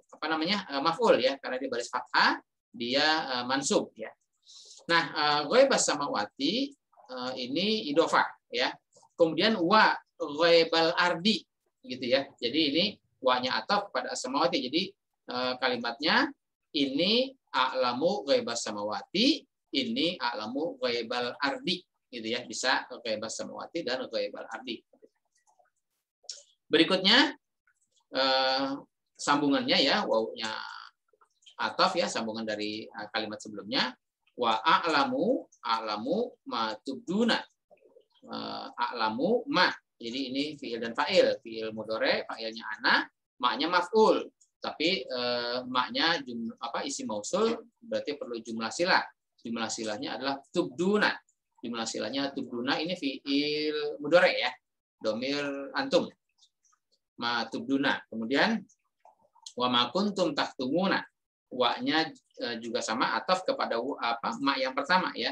maf'ul, ya, karena di baris fathah dia mansub, ya. Nah, ghaibas samawati ini idhofah, ya. Kemudian wa ghaibal ardi, gitu, ya. Jadi ini wa-nya ataf pada samawati. Jadi kalimatnya ini a'lamu ghaibas samawati, ini a'lamu ghaibal ardi, gitu, ya. Bisa ghaibas samawati dan ghaibal ardi. Berikutnya sambungannya, ya, wawunya ataf, ya, sambungan dari kalimat sebelumnya. Wa a'lamu ma tubduna, a'lamu ma, jadi ini fiil dan fa'il, fiil mudhari, fa'ilnya ana, ma-nya maf'ul, tapi ma-nya isim mausul, berarti perlu jumlah silah. Jumlah silahnya adalah tubduna. Jumlah silahnya tubduna ini fiil mudhari, ya, domir antum, ma tubduna. Kemudian wa ma kuntum tahtumuna, wa-nya juga sama ataf kepada ma yang pertama, ya.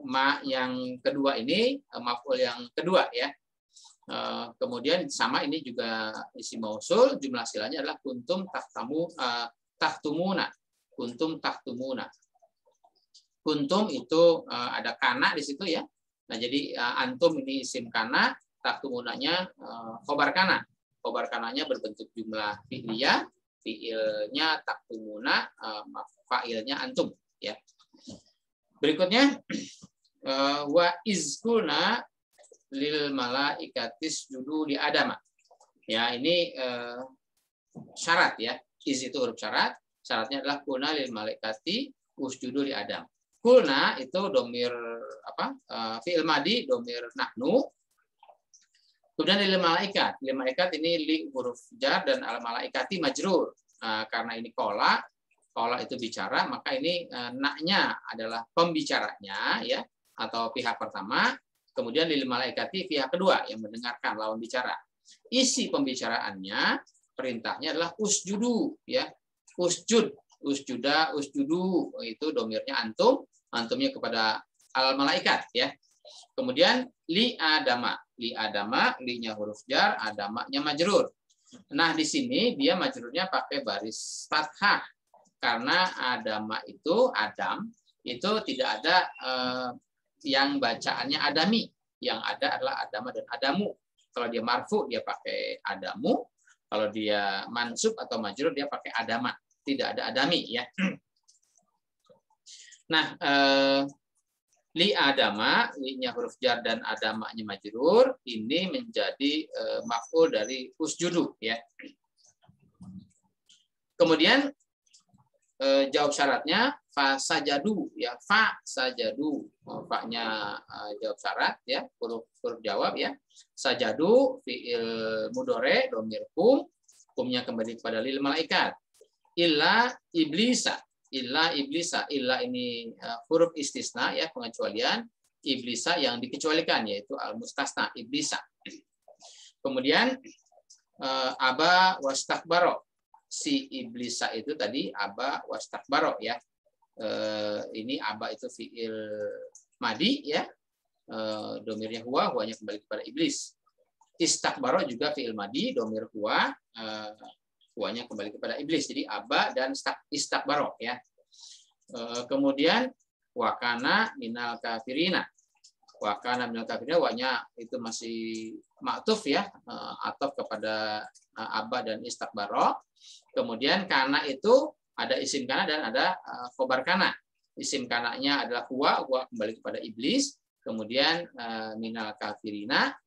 Ma yang kedua ini maf'ul yang kedua, ya. Kemudian sama ini juga isim mausul, jumlah silahnya adalah kuntum tahtumuna. Kuntum tahtumuna. Kuntum itu ada kana di situ, ya. Nah, jadi antum ini isim kana, tahtumunanya khobar kana. Khobar kananya berbentuk jumlah fi'liyah, fi'ilnya tahtumuna, fa'ilnya antum, ya. Berikutnya wa izkulna lil malaikatis judu li adama. Ya, ini syarat, ya. Is itu huruf syarat. Syaratnya adalah kulna lil malaikati usjudu li Adam. Kulna itu domir fi'il madi domir nahnu. Kemudian lil malaikat. Lil malaikat ini li huruf jar dan al malaikati majrur. Karena ini kola itu bicara, maka ini naknya adalah pembicaranya ya atau pihak pertama. Kemudian lil malaikati pihak kedua yang mendengarkan lawan bicara. Isi pembicaraannya perintahnya adalah usjudu ya. Usjud, usjuda, usjudu itu domirnya antum, antumnya kepada al malaikat ya. Kemudian li adama, li-nya huruf jar, adamanya majrur. Nah, di sini dia majrurnya pakai baris fathah karena adama itu Adam itu tidak ada yang bacaannya adami, yang ada adalah adama dan adamu. Kalau dia marfu dia pakai adamu, kalau dia mansub atau majrur dia pakai adama, tidak ada adami ya. Nah, li adama, li-nya huruf jar dan adamanya majrur, ini menjadi maf'ul dari usjudu ya. Kemudian jawab syaratnya fa sajadu ya, fa sajadu. Fa-nya jawab syarat ya, huruf jawab ya. Sajadu fi'il mudhari domir kumnya kembali kepada lil malaikat. Illa iblisa, illa ini huruf istisna ya, pengecualian. Iblisa yang dikecualikan yaitu al mustasna iblisa. Kemudian aba wastakbaro, si iblisa itu tadi aba wastakbaro ya. Ini aba itu fiil madi ya, domirnya huwanya kembali kepada iblis. Istakbaro juga fiil madi, domir huwanya kembali kepada iblis. Jadi aba dan istakbaro ya. Kemudian wakana minal kafirina. Wakana minal kafirina, wanya itu masih maktuf ya, ataf kepada aba dan istakbaro. Kemudian kana itu ada isim kana dan ada khobar kana. Isim kananya adalah huwa kembali kepada iblis. Kemudian minal kafirina,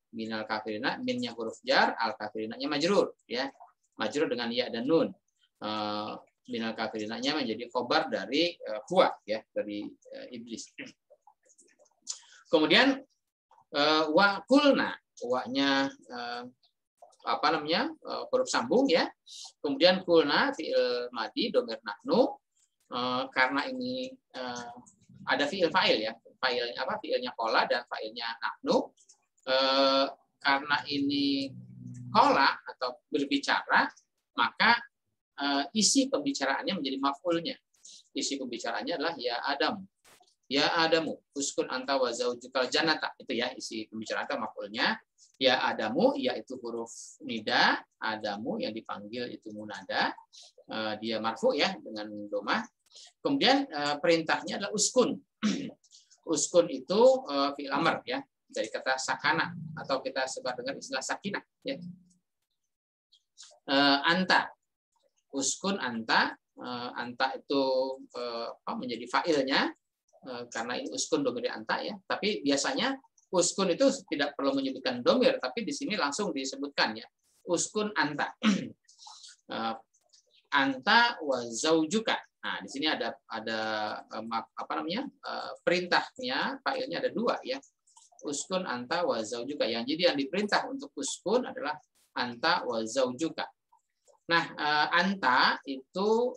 minnya huruf jar, al kafirinanya majrur ya. Majrur dengan ya dan nun. Minal kafirinanya menjadi khobar dari huwa ya, dari iblis. Kemudian wa kulna, wa-nya huruf sambung ya. Kemudian kulna fi'il madi domir nahnu, karena ini ada fi'il fa'il ya, fi'ilnya kola dan fa'ilnya nahnu. Karena ini kola atau berbicara, maka isi pembicaraannya menjadi maf'ulnya. Isi pembicaraannya adalah ya Adam, ya Adamu uskun anta wa zaujukal jannata, itu ya isi pembicaraan atau maf'ulnya. Ya Adamu, yaitu huruf nida, Adamu yang dipanggil itu munada, dia marfu ya dengan domah. Kemudian perintahnya adalah uskun. Uskun itu fi'il amr ya, dari kata sakana atau kita sebut dengan istilah sakinah ya. Anta, uskun anta, anta itu menjadi fa'ilnya karena ini uskun domir anta ya. Tapi biasanya uskun itu tidak perlu menyebutkan domir, tapi di sini langsung disebutkan ya. Uskun anta. Anta wa zaujuka. Nah, di sini ada perintahnya, fa'ilnya ada dua ya. Uskun anta wa zaujuka. Jadi yang diperintah untuk uskun adalah anta wa zaujuka. Nah, anta itu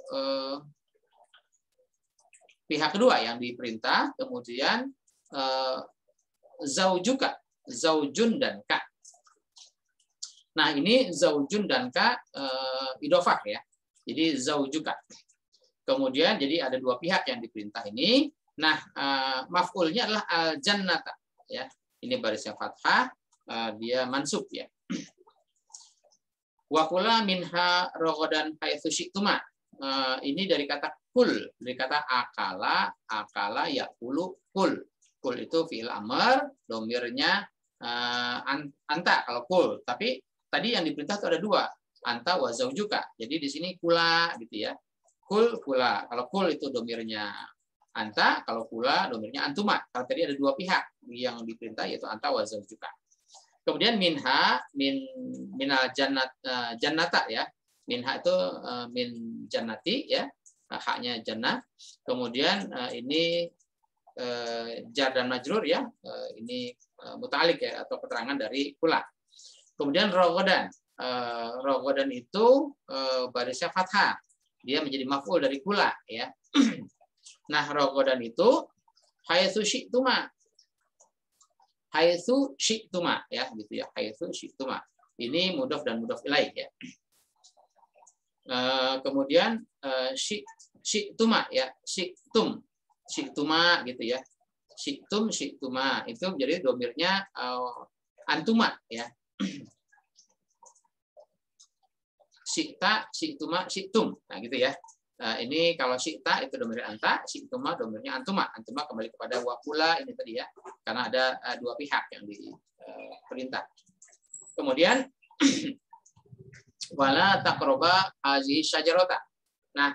pihak kedua yang diperintah, kemudian zaujuka, zaujun dan ka. Nah, ini zaujun dan ka idofah ya. Jadi zaujuka. Kemudian jadi ada dua pihak yang diperintah ini. Nah, maf'ulnya adalah al-jannata ya. Ini barisnya fathah, dia mansub ya. Wa kula minha raghadan haitsu syi'tuma. Ini dari kata kul, dari kata akala yaqulu kul. Kul itu fi'il amr, domirnya anta kalau kul. Tapi tadi yang diperintah itu ada dua, anta wa zaujuka. Jadi di sini kula gitu ya. Kul, kula. Kalau kul itu domirnya anta, kalau kula domirnya antuma. Kalau tadi ada dua pihak yang diperintah yaitu anta wa zaujuka. Kemudian minal jannata ya. Minha itu min jannati ya, haknya jannah. Kemudian ini jar dan majrur ya, ini muta'alliq ya atau keterangan dari kula. Kemudian rogodan, rogodan itu barisnya fathah, dia menjadi maf'ul dari kula ya. Nah rogodan itu haitsu syi'tuma, haitsu syi'tuma ya gitu ya, haitsu syi'tuma. Ini mudhof dan mudhof ilaih ya. Kemudian syi'tuma ya, syi'tuma gitu ya, syi'tuma itu jadi domirnya antuma ya. Syi'ta, syi'tuma, syi'tum, nah gitu ya. Ini kalau syi'ta itu domirnya anta, syi'tuma domirnya antuma. Antuma kembali kepada wakula ini tadi ya, karena ada dua pihak yang diperintah. Kemudian wala taqroba hazihi syajarata. Nah,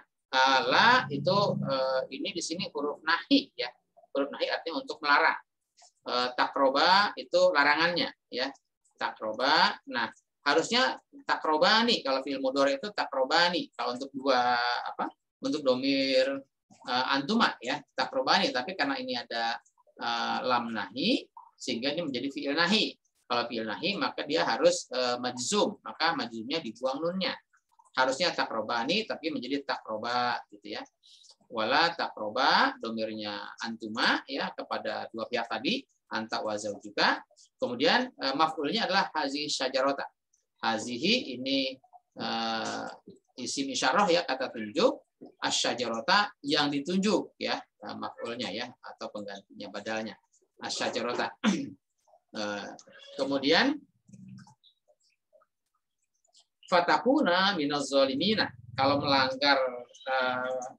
la itu ini di sini huruf nahi ya. Huruf nahi artinya untuk melarang. Taqroba itu larangannya ya. Taqroba. Nah, harusnya takrobani kalau fi'il mudhari itu takrobani. Kalau untuk untuk domir antuma ya, takrobani, tapi karena ini ada lam nahi sehingga ini menjadi fi'il nahi. Kalau fi'il nahi maka dia harus majzum, maka majzumnya dibuang nunnya. Harusnya takrobani tapi menjadi takroba gitu ya. Wala takroba domirnya antuma ya kepada dua pihak tadi, anta wa zaujuka. Kemudian maf'ulnya adalah hazihi syajarata. Hazihi ini isim isyarah ya, kata tunjuk. Asyajarata yang ditunjuk ya, maf'ulnya ya atau penggantinya badalnya. Asyajarata. Kemudian fatakuna minaz zalimina. Kalau melanggar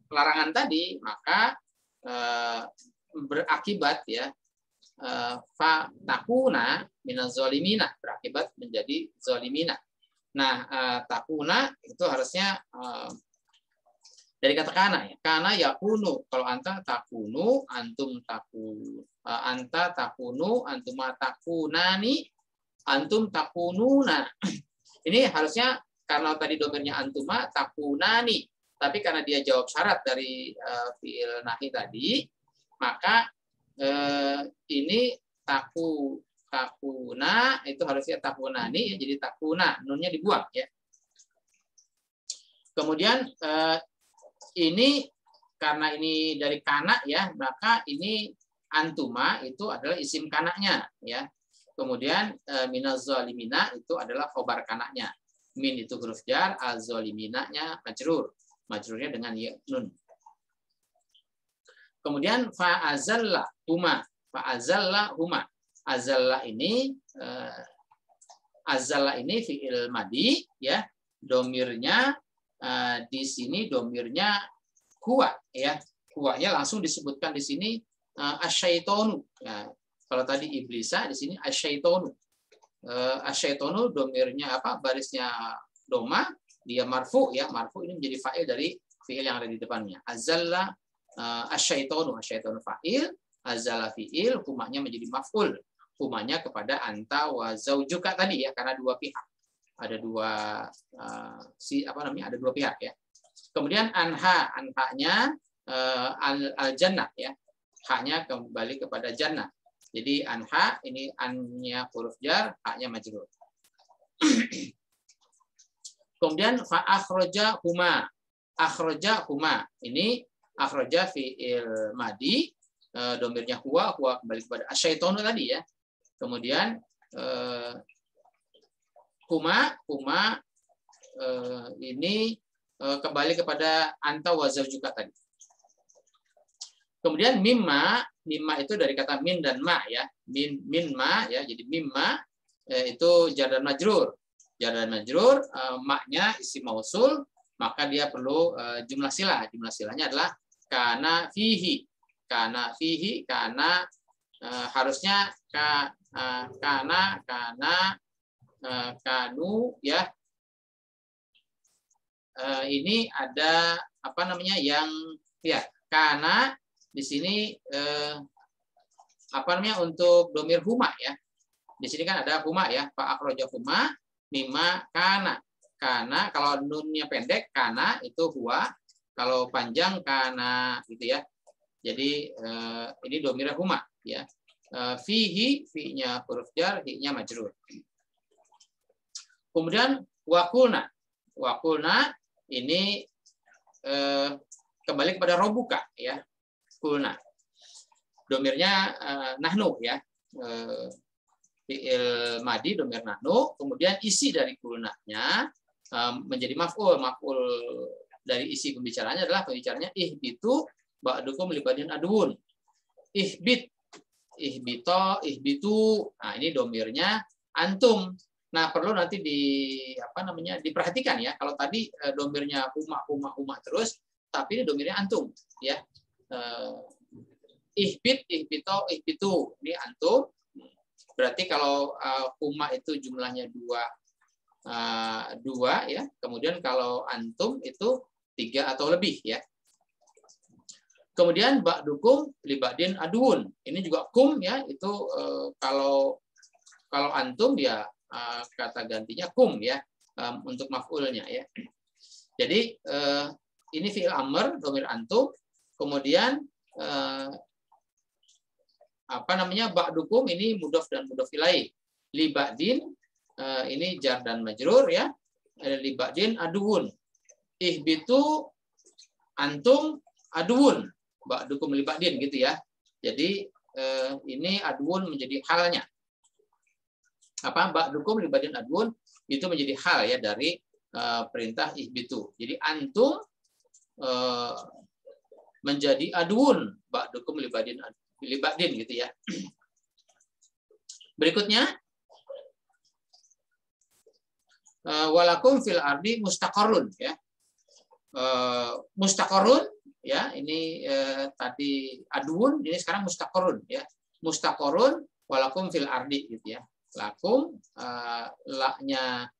larangan tadi maka berakibat ya, fatakuna minaz zalimina, berakibat menjadi zalimina. Nah, takuna itu harusnya dari kata kana ya. Kana yakunu, kalau anta takunu, antum takun, anta takunu, antuma takunani, antum takununa. Ini harusnya karena tadi domirnya antuma takunani, tapi karena dia jawab syarat dari fi'il nahi tadi, maka ini takuna itu harusnya takunani, jadi takuna, nunnya dibuang ya. Kemudian ini karena ini dari kana ya, maka ini antuma itu adalah isim kanaknya ya. Kemudian minaz zalimina itu adalah khobar kanaknya. Min itu huruf jar, az-zaliminanya majrur. Majrurnya dengan ya nun. Kemudian fa'azalla huma. Fa'azalla huma. Azalla ini fi'il madi ya. Domirnya di sini domirnya huwa ya. Huwanya langsung disebutkan di sini asyaitonu. Ya. Kalau tadi iblisa, di sini asyaitonu. Asyaitonu domirnya barisnya doma, dia marfu ya. Marfu ini menjadi fa'il dari fi'il yang ada di depannya. Azalla asyaitonu, asyaitonu fa'il, azalla fi'il, humanya menjadi maf'ul. Humanya kepada anta wa zaujuka tadi ya, karena dua pihak. Ada dua ada dua pihak ya. Kemudian anhanya al-jannah ya. Haknya kembali kepada jannah. Jadi anha ini annya huruf jar, haknya majrur. Kemudian fa akhraja huma. Akhraja huma. Ini akhraja fi'il madi, domirnya huwa kembali kepada asyaitonu tadi ya. Kemudian huma ini kembali kepada anta wa zaujuka tadi. Kemudian mimma itu dari kata min dan ma ya. Min ma ya, jadi mimma itu jar dan majrur. Jar dan majrur, maknya isim mausul, maka dia perlu jumlah silah. Jumlah silahnya adalah kana fihi. Kana fihi, kana harusnya kana kanu ya. Ini ada yang ya, kana di sini untuk domir huma ya. Di sini kan ada huma ya, fa akhraja huma mimma kana. Kana, kalau nunnya pendek kana itu huwa, kalau panjang kana gitu ya. Jadi ini domirnya huma ya. Fihi, fi-nya huruf jar, hi-nya majrur. Kemudian wakulna. Wakulna ini kembali kepada robuka ya. Kulna. Domirnya nahnu ya. Fi'il madi domir nahnu, kemudian isi dari kulnanya menjadi maf'ul. Maf'ul dari isi pembicaranya adalah pembicaranya ihbitu ba'dukum libadin adun. Ihbit, ihbito, ihbitu. Nah, ini domirnya antum. Nah, perlu nanti diperhatikan ya. Kalau tadi domirnya huma terus, tapi ini domirnya antum ya. Ihbit, ihbito, ihbitu. Ini antum. Berarti kalau huma itu jumlahnya dua ya. Kemudian kalau antum itu 3 atau lebih ya. Kemudian ba'dukum libadin adun. Ini juga kum ya, itu kalau antum ya kata gantinya kum ya untuk maf'ulnya ya. Jadi ini fi'il amr dhamir antum, kemudian ba'dukum ini mudhof dan mudhof ilaih. Li ba'din ini jar dan majrur ya. Li ba'din adun. Ihbitu antum adun. Ba'dukum li ba'din gitu ya. Jadi ini adun menjadi halnya. Ba'dukum li ba'din adun itu menjadi hal ya dari perintah ihbitu. Jadi antum menjadi adun ba'dukum li ba'din gitu ya. Berikutnya walakum fil ardi mustaqarrun ya. Mustaqarrun ya, ini tadi adun, ini sekarang mustaqarrun ya. Mustaqarrun walakum fil ardi gitu ya. Lakum la-nya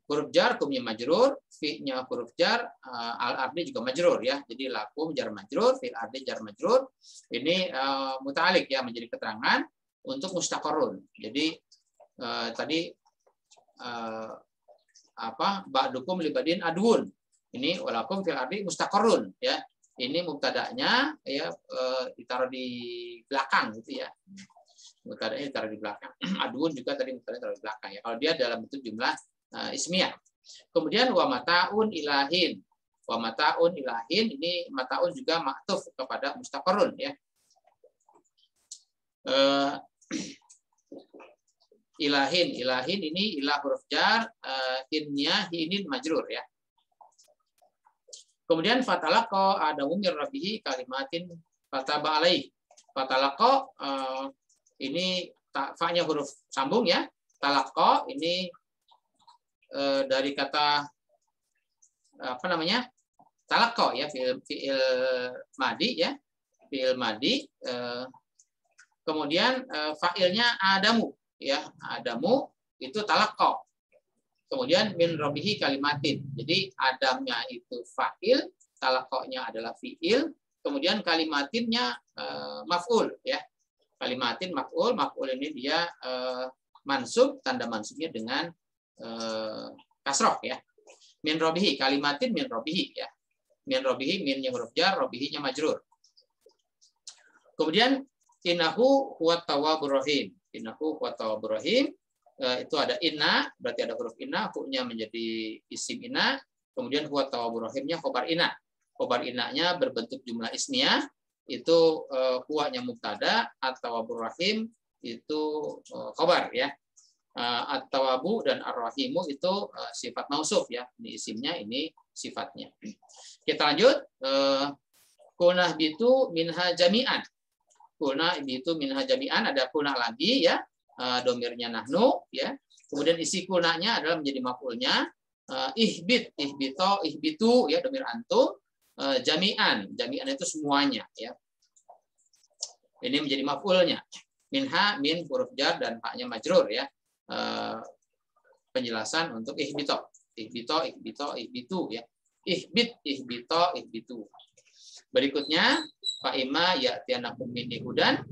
huruf jar, kumnya majrur, fi-nya huruf jar, al-ardi juga majrur ya. Jadi lakum jar majrur, fil ardi jar majrur. Ini muta'alik ya, menjadi keterangan untuk mustaqarrun. Jadi tadi ba'dukum libadin adun. Ini walakum fil ardi mustaqarrun ya. Ini mubtada'nya ya ditaruh di belakang gitu ya. Mubtada'nya ditaruh di belakang. Adun juga tadi mubtada'nya ditaruh di belakang ya. Kalau dia dalam bentuk jumlah ismiyah. Kemudian wa mataun ilahin. Wa mataun ilahin, ini mataun juga ma'tuf kepada mustaqarrun ya. Ilahin ini ilah huruf jar, hinnya hinin majrur ya. Kemudian fatalaqa adamu mir rabbihi kalimatin fataba alaih. Fatalaqa ini fa-nya huruf sambung ya. Talaqa ini dari kata talaqa ya, fi'il madi ya. Fi'il madi kemudian fa'ilnya adamu ya. Adamu itu talaqa. Kemudian min rabbihi kalimatin. Jadi adamnya itu fa'il, talaqonya adalah fi'il, kemudian kalimatinnya maf'ul ya. Kalimatin maf'ul, maf'ul ini dia mansub, tanda mansubnya dengan kasroh ya. Min rabbihi, kalimatin min rabbihi ya. Min rabbihi, minnya huruf jar, rabbihi-nya majrur. Kemudian innahu huwat tawwabur rahim. Innahu huwat tawwabur rahim. Itu ada inna, berarti ada huruf inna, hu-nya menjadi isim inna, kemudian huwa tawwabur rahimnya khobar inna. Khobar innanya berbentuk jumlah ismiyah, itu huwa-nya mubtada, at-tawwabur rahim itu khobar ya. At-tawwabu dan ar-rahimu itu sifat mausuf ya. Ini isimnya, ini sifatnya. Kita lanjut. Kunah bitu minha jami'an. Kunah bitu minha jami'an, ada kunah lagi ya. Domirnya nahnu ya. Kemudian isi kunanya adalah menjadi maf'ulnya. Ihbit, ihbito, ihbitu ya, domir antum. Jami'an, jami'an itu semuanya ya. Ini menjadi maf'ulnya. Minha, min huruf jar dan fa-nya majrur ya. Penjelasan untuk ihbito. Ihbito, ihbito, ihbitu ya. Ihbit, ihbito, ihbitu. Berikutnya fa imma ya'tiyanakum minni hudan.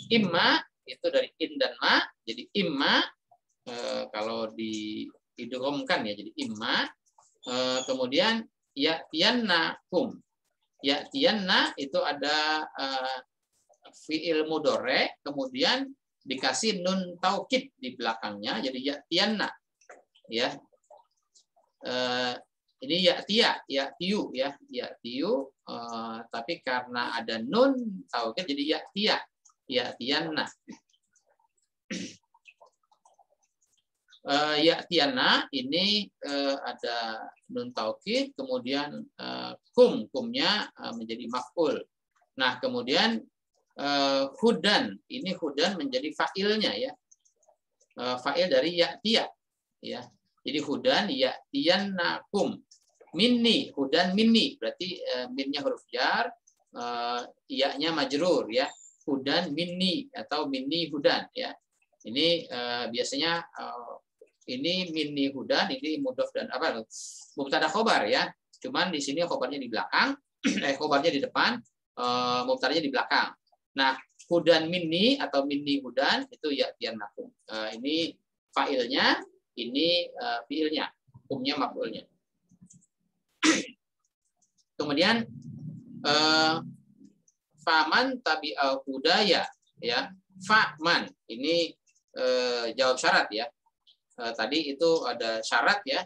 Imma itu dari in dan ma, jadi imma kalau di diidghamkan ya, jadi imma. Kemudian ya'tiyannakum. Ya'tiyanna itu ada fi'il mudhari, kemudian dikasih nun taukid di belakangnya, jadi ya'tiyanna ya. Ini ya'tiu ya, ya'tiu, tapi karena ada nun taukid jadi ya'tiyanna. Ya'tiyanna ini ada nun taukid, kemudian kumnya menjadi maf'ul. Nah, kemudian hudan, ini hudan menjadi fa'ilnya ya. Fa'il dari ya'tiya ya. Jadi hudan ya'tiyannakum. Minni, hudan minni, berarti minnya huruf jar, ya-nya majrur ya. Hudan minni atau minni hudan ya. Ini biasanya ini minni hudan, ini mudhof dan apa? Mubtada khobar ya. Cuman di sini khobarnya di belakang, khobarnya di depan, mubtadanya di belakang. Nah, hudan minni atau minni hudan itu ya'tiyannakum. Ini fa'ilnya, ini fi'ilnya, hukumnya maf'ulnya. Kemudian faman tabi'al hudaya ya. Fa'man ini jawab syarat ya. Tadi itu ada syarat ya.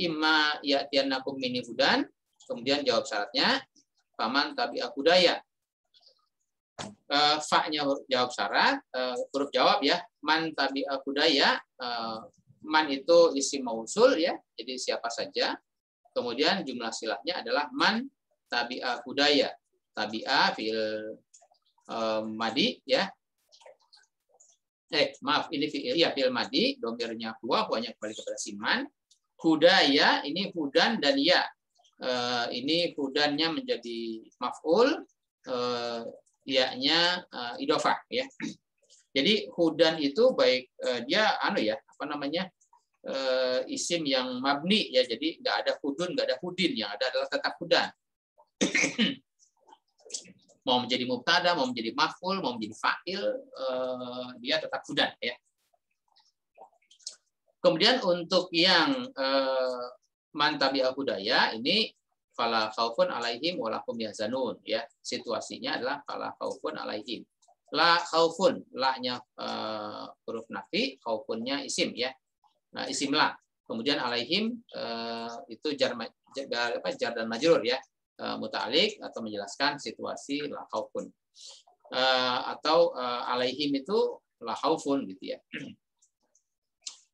Imma ya'tiyannakum minni hudan, kemudian jawab syaratnya faman tabi'al hudaya. Fa-nya jawab syarat, huruf jawab ya. Man tabi'al hudaya, man itu isim mausul ya, jadi siapa saja. Kemudian jumlah silahnya adalah man tabi'al hudaya. Tabi'a fi'il madi ya. Maaf, ini fi'il madi, domirnya huwanya kembali kepada siman. Hudaya ini hudan dan ya. Ini hudannya menjadi maf'ul, ya-nya idhofah ya. Jadi hudan itu baik dia isim yang mabni ya, jadi nggak ada hudun, nggak ada hudin, yang ada adalah tetap hudan. Mau menjadi mubtada, mau menjadi maf'ul, mau menjadi fa'il, dia tetap hudan ya. Kemudian untuk yang man tabi'al hudaya ini fala khaufun alaihim wa lahum yahzanun ya. Situasinya adalah fala khaufun alaihim. La khaufun, la-nya huruf nafi, khaufunnya isim ya. Nah, isim la. Kemudian alaihim itu jar dan majrur ya. Muta'alliq atau menjelaskan situasi la khaufun. Atau alaihim itu la khaufun gitu ya.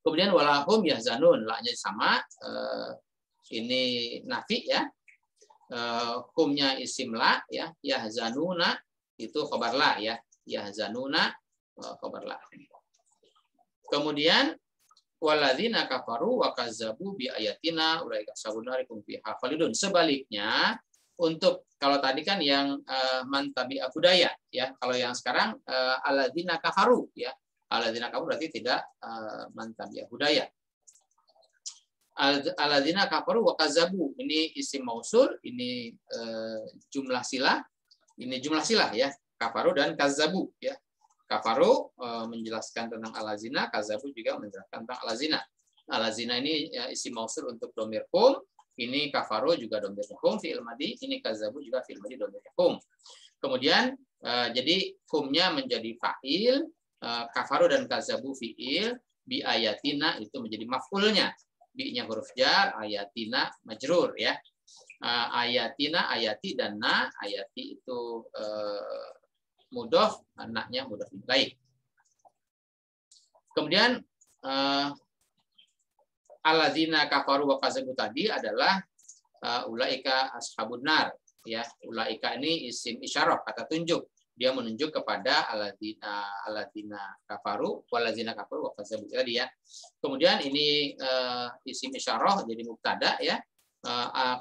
Kemudian walahum yahzanun, la-nya sama, ini nafi ya. Humnya isim la ya, yahzanuna itu khabar la ya. Yahzanuna khabar la. Kemudian waladzina kafaru wa kazzabu bi ayatina ulaika ashabun nar hum fiha khalidun. Sebaliknya, untuk kalau tadi kan yang man tabi'a hudaya ya, kalau yang sekarang alladzina kafaru ya. Alladzina kafaru berarti tidak man tabi'a hudaya. Alladzina kafaru wa kazzabu, ini isim mausul, ini jumlah silah, ini jumlah silah ya. Kafaru dan kazzabu ya. Kafaru menjelaskan tentang alazina, kazzabu juga menjelaskan tentang alazina. Alazina ini isim mausul untuk domir hum, ini kafaru juga domir hum fi'il madi, ini kazzabu juga fi'il madi domir hum. Kemudian jadi humnya menjadi fa'il, kafaru dan kazzabu fi'il, bi ayatina itu menjadi maf'ulnya. Bi-nya huruf jar, ayatina majrur ya. Ayatina, ayati dan na, ayati itu mudhof, anaknya mudhof ilaih. Kemudian alladzina kafaru wa kazzabu tadi adalah ulaika ashabun nar ya. Ulaika ini isim isyarah, kata tunjuk. Dia menunjuk kepada alladzina kafaru waladzina kafaru wa kazzabu tadi ya. Kemudian ini isim isyarah jadi mubtada ya.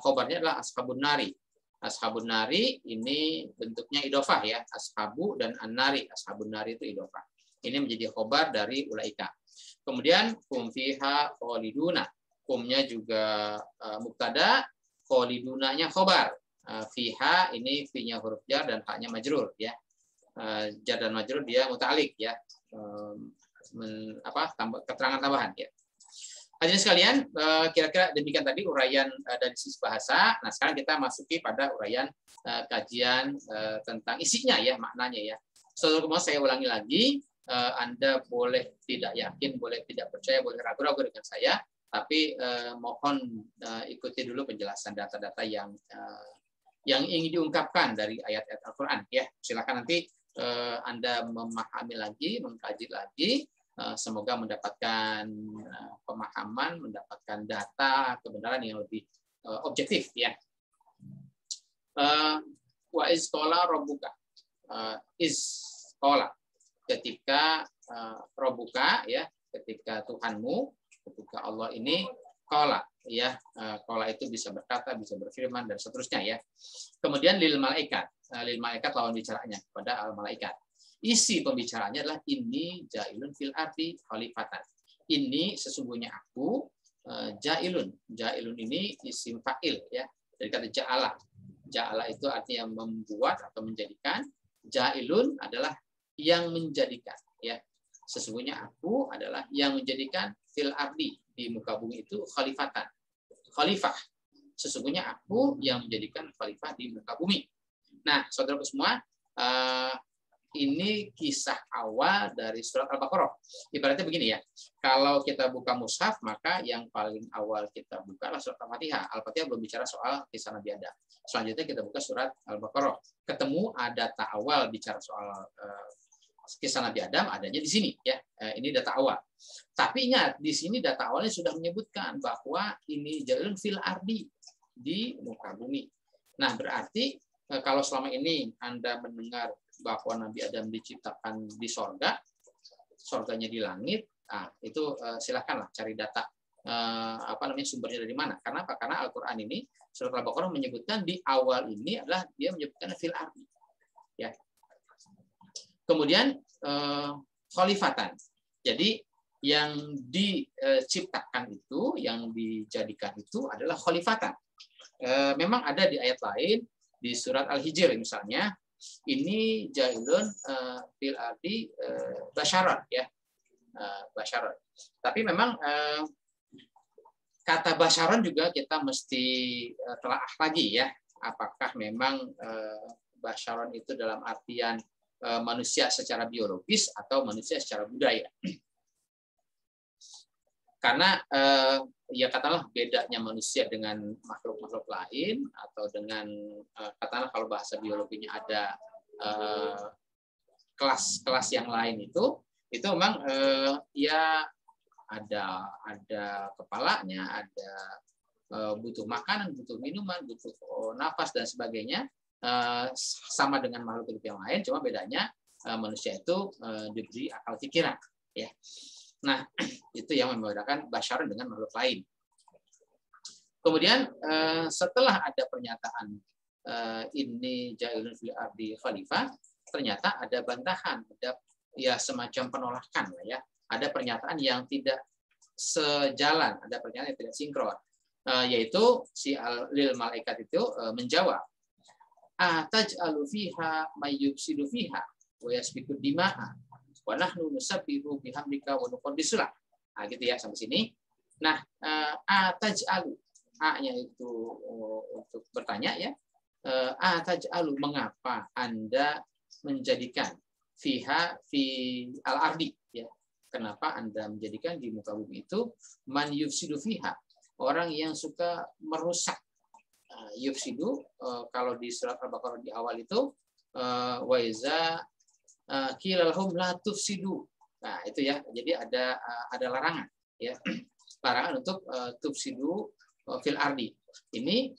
Khabarnya adalah ashabun nari. Ashabun nari ini bentuknya idhofah ya. Ashabu dan an-nari. Ashabun nari itu idhofah. Ini menjadi khobar dari ulaika. Kemudian hum fiha khaliduna. Humnya juga mubtada, khalidunanya khobar. Fiha ini fi-nya huruf jar dan ha-nya majrur ya. Jar dan majrur dia muta'alliq ya. Keterangan tambahan ya. Hadirin sekalian, kira-kira demikian tadi uraian dari sisi bahasa. Nah, sekarang kita masuki pada uraian kajian tentang isinya ya, maknanya ya. Saudara-saudara, saya ulangi lagi, Anda boleh tidak yakin, boleh tidak percaya, boleh ragu-ragu dengan saya, tapi mohon ikuti dulu penjelasan data-data yang ingin diungkapkan dari ayat-ayat Al-Quran ya. Silakan nanti Anda memahami lagi, mengkaji lagi, semoga mendapatkan pemahaman, mendapatkan data kebenaran yang lebih objektif ya. Wa iz qala rabbuka, iz qala, ketika rabbuka ya, ketika Tuhanmu, ketika Allah ini qala ya, qala itu bisa berkata, bisa berfirman dan seterusnya ya. Kemudian lil malaikat lawan bicaranya kepada al malaikat. Isi pembicaraannya adalah ini jailun fil ardi khalifatan. Ini sesungguhnya aku jailun. Jailun ini isim fa'il ya, dari kata ja'ala. Ja'ala itu artinya membuat atau menjadikan. Jailun adalah yang menjadikan ya. Sesungguhnya aku adalah yang menjadikan fil ardi, di muka bumi itu khalifatan. Khalifah. Sesungguhnya aku yang menjadikan khalifah di muka bumi. Nah, saudaraku semua, ini kisah awal dari surat Al-Baqarah. Ibaratnya begini ya, kalau kita buka mushaf, maka yang paling awal kita buka adalah surat Al-Fatihah. Al-Fatihah belum bicara soal kisah Nabi Adam. Selanjutnya kita buka surat Al-Baqarah. Ketemu ada data awal bicara soal kisah Nabi Adam, adanya di sini ya. Ini data awal. Tapi ingat, di sini data awalnya sudah menyebutkan bahwa ini jailun fil ardi, di muka bumi. Nah, berarti kalau selama ini Anda mendengar bahwa Nabi Adam diciptakan di sorga, sorganya di langit, nah, itu silakanlah cari data sumbernya dari mana. Karena apa? Karena Al-Quran ini surat Al-Baqarah menyebutkan di awal ini adalah dia menyebutkan fil ardi. Ya. Kemudian khalifatan. Jadi yang diciptakan itu, yang dijadikan itu adalah khalifatan. Memang ada di ayat lain di surat Al-Hijr misalnya, ini jailun fil ardi basyaran ya, basyaran. Tapi memang kata basyaran juga kita mesti telaah lagi ya, apakah memang basyaran itu dalam artian manusia secara biologis atau manusia secara budaya. Karena ya katakanlah bedanya manusia dengan makhluk-makhluk lain, atau dengan katakanlah kalau bahasa biologinya ada kelas-kelas yang lain, itu memang ya ada kepalanya, ada butuh makanan, butuh minuman, butuh nafas dan sebagainya, sama dengan makhluk hidup yang lain, cuma bedanya manusia itu diberi akal pikiran ya. Nah, itu yang membedakan basyaran dengan makhluk lain. Kemudian setelah ada pernyataan ini jailun fil ardi khalifah, ternyata ada bantahan, ada ya semacam penolakan lah ya. Ada pernyataan yang tidak sejalan, ada pernyataan yang tidak sinkron. Yaitu si lil malaikat itu menjawab, ataj'alu fiha may yufsidu fiha wa yasfiku dima'a wa nahnu nusabbihu bihamdika wa nuqaddisu lak. Nah, gitu ya sampai sini. Nah, ataj'alu, A-nya itu untuk bertanya ya. Ataj'alu, mengapa Anda menjadikan fiha fi al-ardi ya. Kenapa Anda menjadikan di muka bumi itu man yufsidu fiha, orang yang suka merusak. Yufsidu kalau di surat Al-Baqarah di awal itu wa iza qila lahum la tufsidu. Nah, itu ya. Jadi ada larangan ya. Larangan untuk tufsidu fil ardi. Ini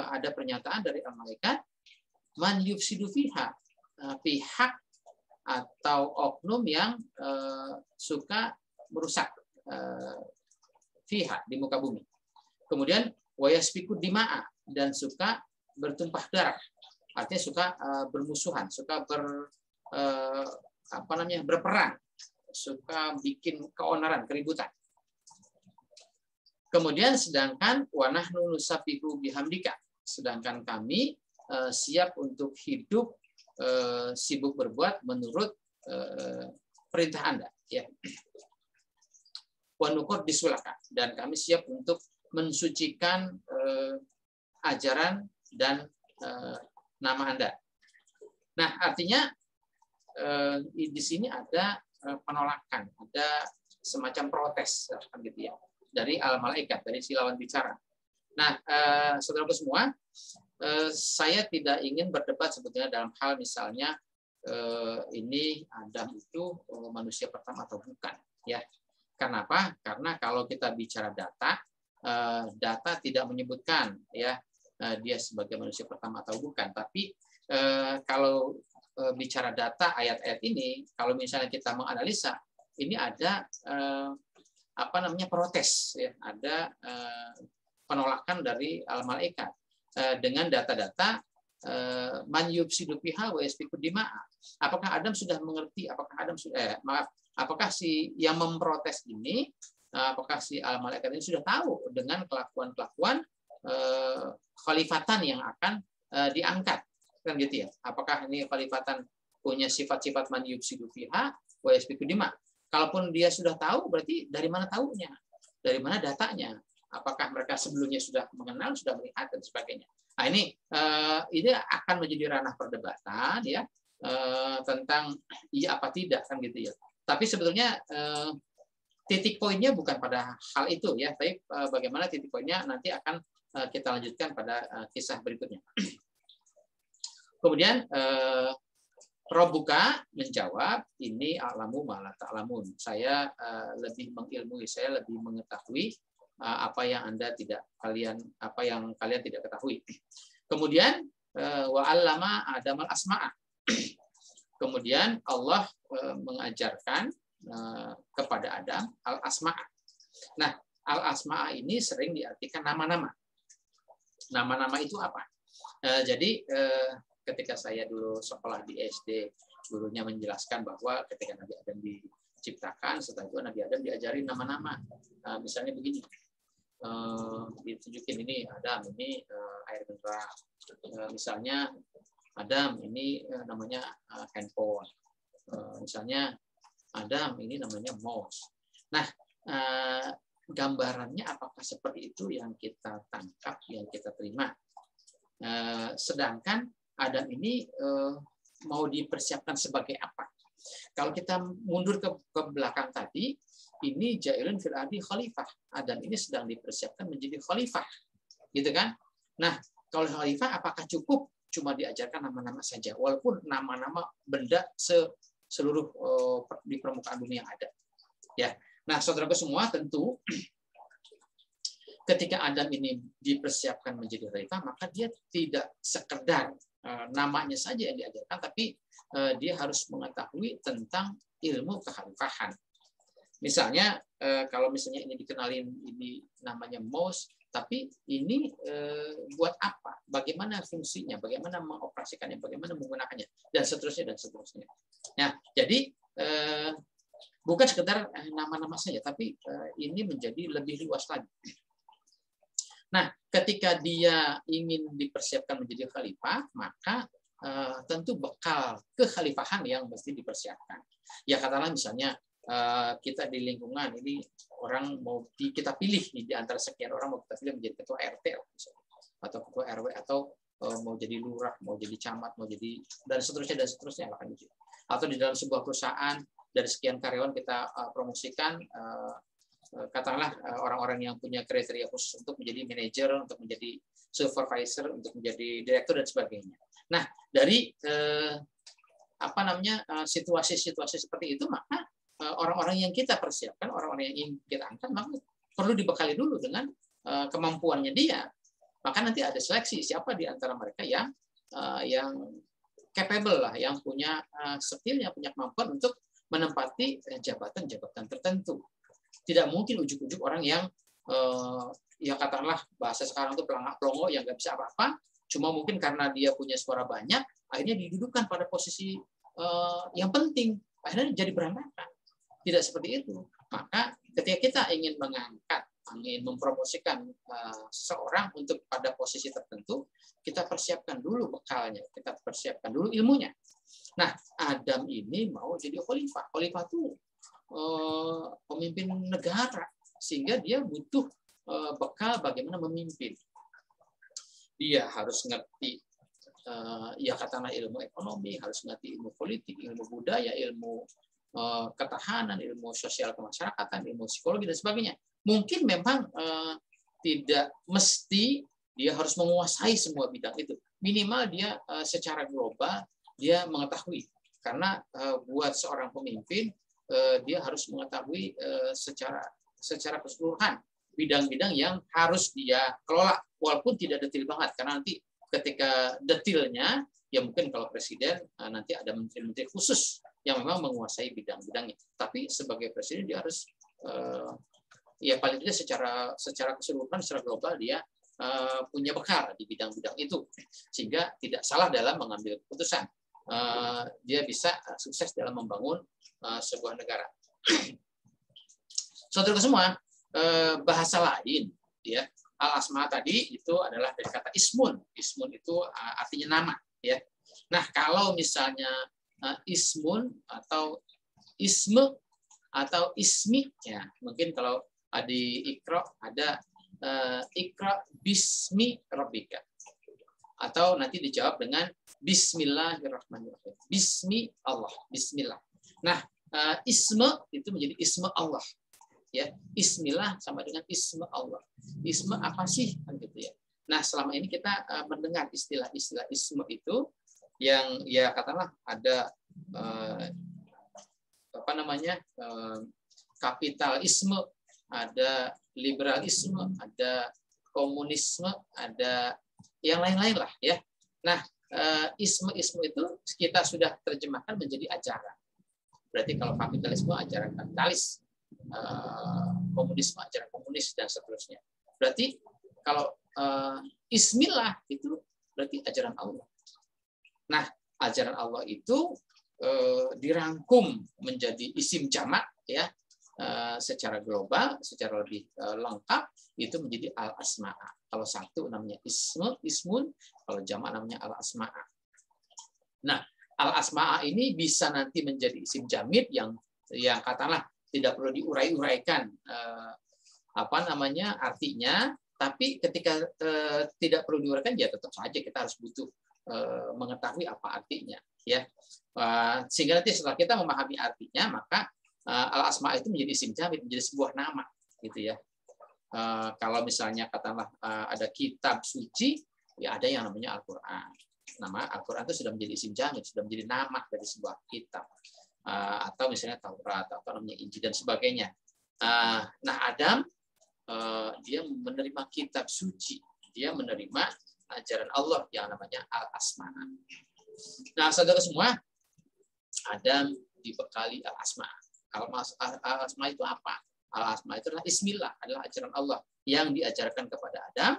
ada pernyataan dari al-malaikat man yufsidu fiha, pihak atau oknum yang suka merusak fiha, di muka bumi. Kemudian wa yasfiku dima'a, dan suka bertumpah darah. Artinya suka bermusuhan, suka berperang, suka bikin keonaran, keributan. Kemudian sedangkan wa nahnu nusabbihu bihamdika, sedangkan kami siap untuk hidup sibuk berbuat menurut perintah Anda ya. wa nuqaddisu laka, dan kami siap untuk mensucikan ajaran dan nama Anda. Nah, artinya di sini ada penolakan, ada semacam protes gitu ya dari al-malaikat, dari si lawan bicara. Nah, saudaraku semua, saya tidak ingin berdebat sebetulnya dalam hal misalnya ini Adam itu manusia pertama atau bukan, ya. Kenapa? Karena kalau kita bicara data, data tidak menyebutkan ya dia sebagai manusia pertama atau bukan. Tapi kalau bicara data ayat-ayat ini, kalau misalnya kita menganalisa, ini ada protes, ya, ada penolakan dari al-malaikat dengan data-data man yufsidu fiha wa yasfiku dima'a. Apakah Adam sudah mengerti? Apakah si yang memprotes ini, apakah si al-malaikat ini sudah tahu dengan kelakuan-kelakuan khalifatan yang akan diangkat, kan gitu ya? Apakah ini khalifatan punya sifat-sifat man yufsidu fiha wa yasfiku dima? Kalaupun dia sudah tahu, berarti dari mana tahunya? Dari mana datanya? Apakah mereka sebelumnya sudah mengenal, sudah melihat dan sebagainya? Nah, ini akan menjadi ranah perdebatan ya tentang iya apa tidak, kan gitu ya. Tapi sebetulnya titik poinnya bukan pada hal itu ya, tapi bagaimana titik poinnya nanti akan kita lanjutkan pada kisah berikutnya. Kemudian Rabbuka menjawab, ini a'lamu ma la ta'lamun. Saya lebih mengilmui, saya lebih mengetahui apa yang kalian tidak ketahui. Kemudian wa 'allama Adamal asma'a. Kemudian Allah mengajarkan kepada Adam al-asma'a. Nah, al-asma'a ini sering diartikan nama-nama. Nama-nama itu apa? Jadi ketika saya dulu sekolah di SD, gurunya menjelaskan bahwa ketika Nabi Adam diciptakan, setelah itu Nabi Adam diajari nama-nama. Misalnya begini, ditunjukin ini Adam, ini air mineral. Misalnya Adam, ini namanya handphone. Misalnya Adam, ini namanya mouse. Nah, gambarannya apakah seperti itu yang kita tangkap, yang kita terima? Sedangkan Adam ini mau dipersiapkan sebagai apa? Kalau kita mundur ke belakang tadi, ini ja'ilun fil ardi khalifah. Adam ini sedang dipersiapkan menjadi khalifah, gitu kan? Nah, kalau khalifah apakah cukup cuma diajarkan nama-nama saja, walaupun nama-nama benda seluruh di permukaan bumi yang ada? Ya. Nah, saudaraku semua, tentu ketika Adam ini dipersiapkan menjadi khalifah, maka dia tidak sekedar namanya saja yang diajarkan, tapi dia harus mengetahui tentang ilmu kekhalifahan. Misalnya, kalau misalnya ini dikenalin, ini namanya mouse, tapi ini buat apa? Bagaimana fungsinya? Bagaimana mengoperasikannya? Bagaimana menggunakannya? Dan seterusnya, dan seterusnya. Nah, jadi bukan sekedar nama-nama saja, tapi ini menjadi lebih luas lagi. Nah, ketika dia ingin dipersiapkan menjadi khalifah, maka tentu bekal kekhalifahan yang mesti dipersiapkan. Ya katakanlah misalnya kita di lingkungan ini orang mau kita pilih di antara sekian orang mau kita pilih menjadi ketua RT atau ketua RW atau mau jadi lurah, mau jadi camat, mau jadi dan seterusnya akan gitu. Atau di dalam sebuah perusahaan dari sekian karyawan kita promosikan katakanlah orang-orang yang punya kriteria khusus untuk menjadi manajer, untuk menjadi supervisor, untuk menjadi direktur dan sebagainya. Nah, dari situasi-situasi seperti itu, maka orang-orang yang kita persiapkan, orang-orang yang ingin kita angkat, maka perlu dibekali dulu dengan kemampuannya dia. Maka nanti ada seleksi siapa di antara mereka yang capable lah, yang punya skill, yang punya kemampuan untuk menempati jabatan-jabatan tertentu. Tidak mungkin ujuk-ujuk orang yang ya katakanlah bahasa sekarang itu pelangak-pelongo yang nggak bisa apa-apa, cuma mungkin karena dia punya suara banyak, akhirnya didudukan pada posisi yang penting, akhirnya jadi berantakan. Tidak seperti itu. Maka ketika kita ingin mengangkat, ingin mempromosikan seseorang untuk pada posisi tertentu, kita persiapkan dulu bekalnya, kita persiapkan dulu ilmunya. Nah, Adam ini mau jadi khalifah. Khalifah itu pemimpin negara, sehingga dia butuh bekal bagaimana memimpin. Dia harus ngerti ya katakanlah ilmu ekonomi, harus ngerti ilmu politik, ilmu budaya, ilmu ketahanan, ilmu sosial kemasyarakatan, ilmu psikologi dan sebagainya. Mungkin memang tidak mesti dia harus menguasai semua bidang itu. Minimal dia secara global dia mengetahui. Karena buat seorang pemimpin dia harus mengetahui secara keseluruhan bidang-bidang yang harus dia kelola, walaupun tidak detail banget, karena nanti ketika detailnya ya mungkin kalau presiden nanti ada menteri-menteri khusus yang memang menguasai bidang-bidangnya. Tapi sebagai presiden dia harus ya paling tidak secara keseluruhan, secara global dia punya bekal di bidang-bidang itu, sehingga tidak salah dalam mengambil keputusan. Dia bisa sukses dalam membangun sebuah negara. Saudara semua, bahasa lain ya, al-asma tadi itu adalah dari kata ismun. Ismun itu artinya nama ya. Nah, kalau misalnya ismun atau isme atau ismi ya, mungkin kalau di Iqra ada Iqra bismi rabbika, atau nanti dijawab dengan bismillahirrahmanirrahim. Bismi Allah, bismillah. Nah, isme itu menjadi isme Allah. Ya, ismillah sama dengan isme Allah. Isme apa sih kan gitu ya. Nah, selama ini kita mendengar istilah-istilah isme itu yang ya katakanlah ada apa namanya? Kapitalisme, ada liberalisme, ada komunisme, ada yang lain-lain lah ya. Nah, isme-isme itu kita sudah terjemahkan menjadi ajaran. Berarti kalau kapitalisme ajaran kapitalis, komunisme ajaran komunis dan seterusnya. Berarti kalau ismillah itu berarti ajaran Allah. Nah, ajaran Allah itu dirangkum menjadi isim jamak ya, secara global, secara lebih lengkap itu menjadi al-asma'a. Kalau satu namanya ismun, kalau jamak namanya al-asma'a. Nah, al-asma'a ini bisa nanti menjadi isim jamid yang katakanlah tidak perlu diurai-uraikan apa namanya artinya, tapi ketika tidak perlu diuraikan ya tetap saja kita harus butuh mengetahui apa artinya ya. Sehingga nanti setelah kita memahami artinya, maka al-asma itu menjadi isim jamid, menjadi sebuah nama gitu ya. Kalau misalnya katakanlah ada kitab suci, ya ada yang namanya Al-Qur'an. Nama Al-Qur'an itu sudah menjadi isim jamid, sudah menjadi nama dari sebuah kitab. Atau misalnya Taurat atau namanya Injil dan sebagainya. Nah, Adam dia menerima kitab suci, dia menerima ajaran Allah yang namanya al-asma. Nah, saudara semua, Adam dibekali al-asma. Al-asma itu apa? Al-asma itu adalah ismillah, adalah ajaran Allah yang diajarkan kepada Adam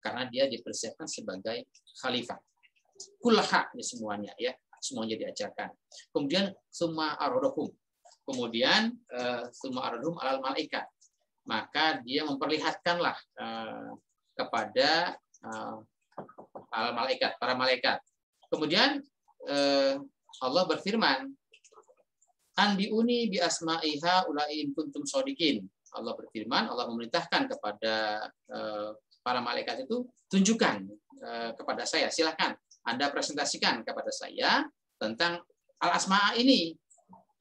karena dia dipersiapkan sebagai khalifah. Kullaha ini semuanya ya. Semuanya diajarkan. Kemudian summa aradhum. Kemudian summa aradhum alal malaikat. Maka dia memperlihatkanlah kepada al malaikat, para malaikat. Kemudian Allah berfirman, anbiuni bi asma'iha ulai in kuntum shodiqin. Allah berfirman, Allah memerintahkan kepada para malaikat itu, tunjukkan kepada saya, silakan Anda presentasikan kepada saya tentang al-asma'a ini.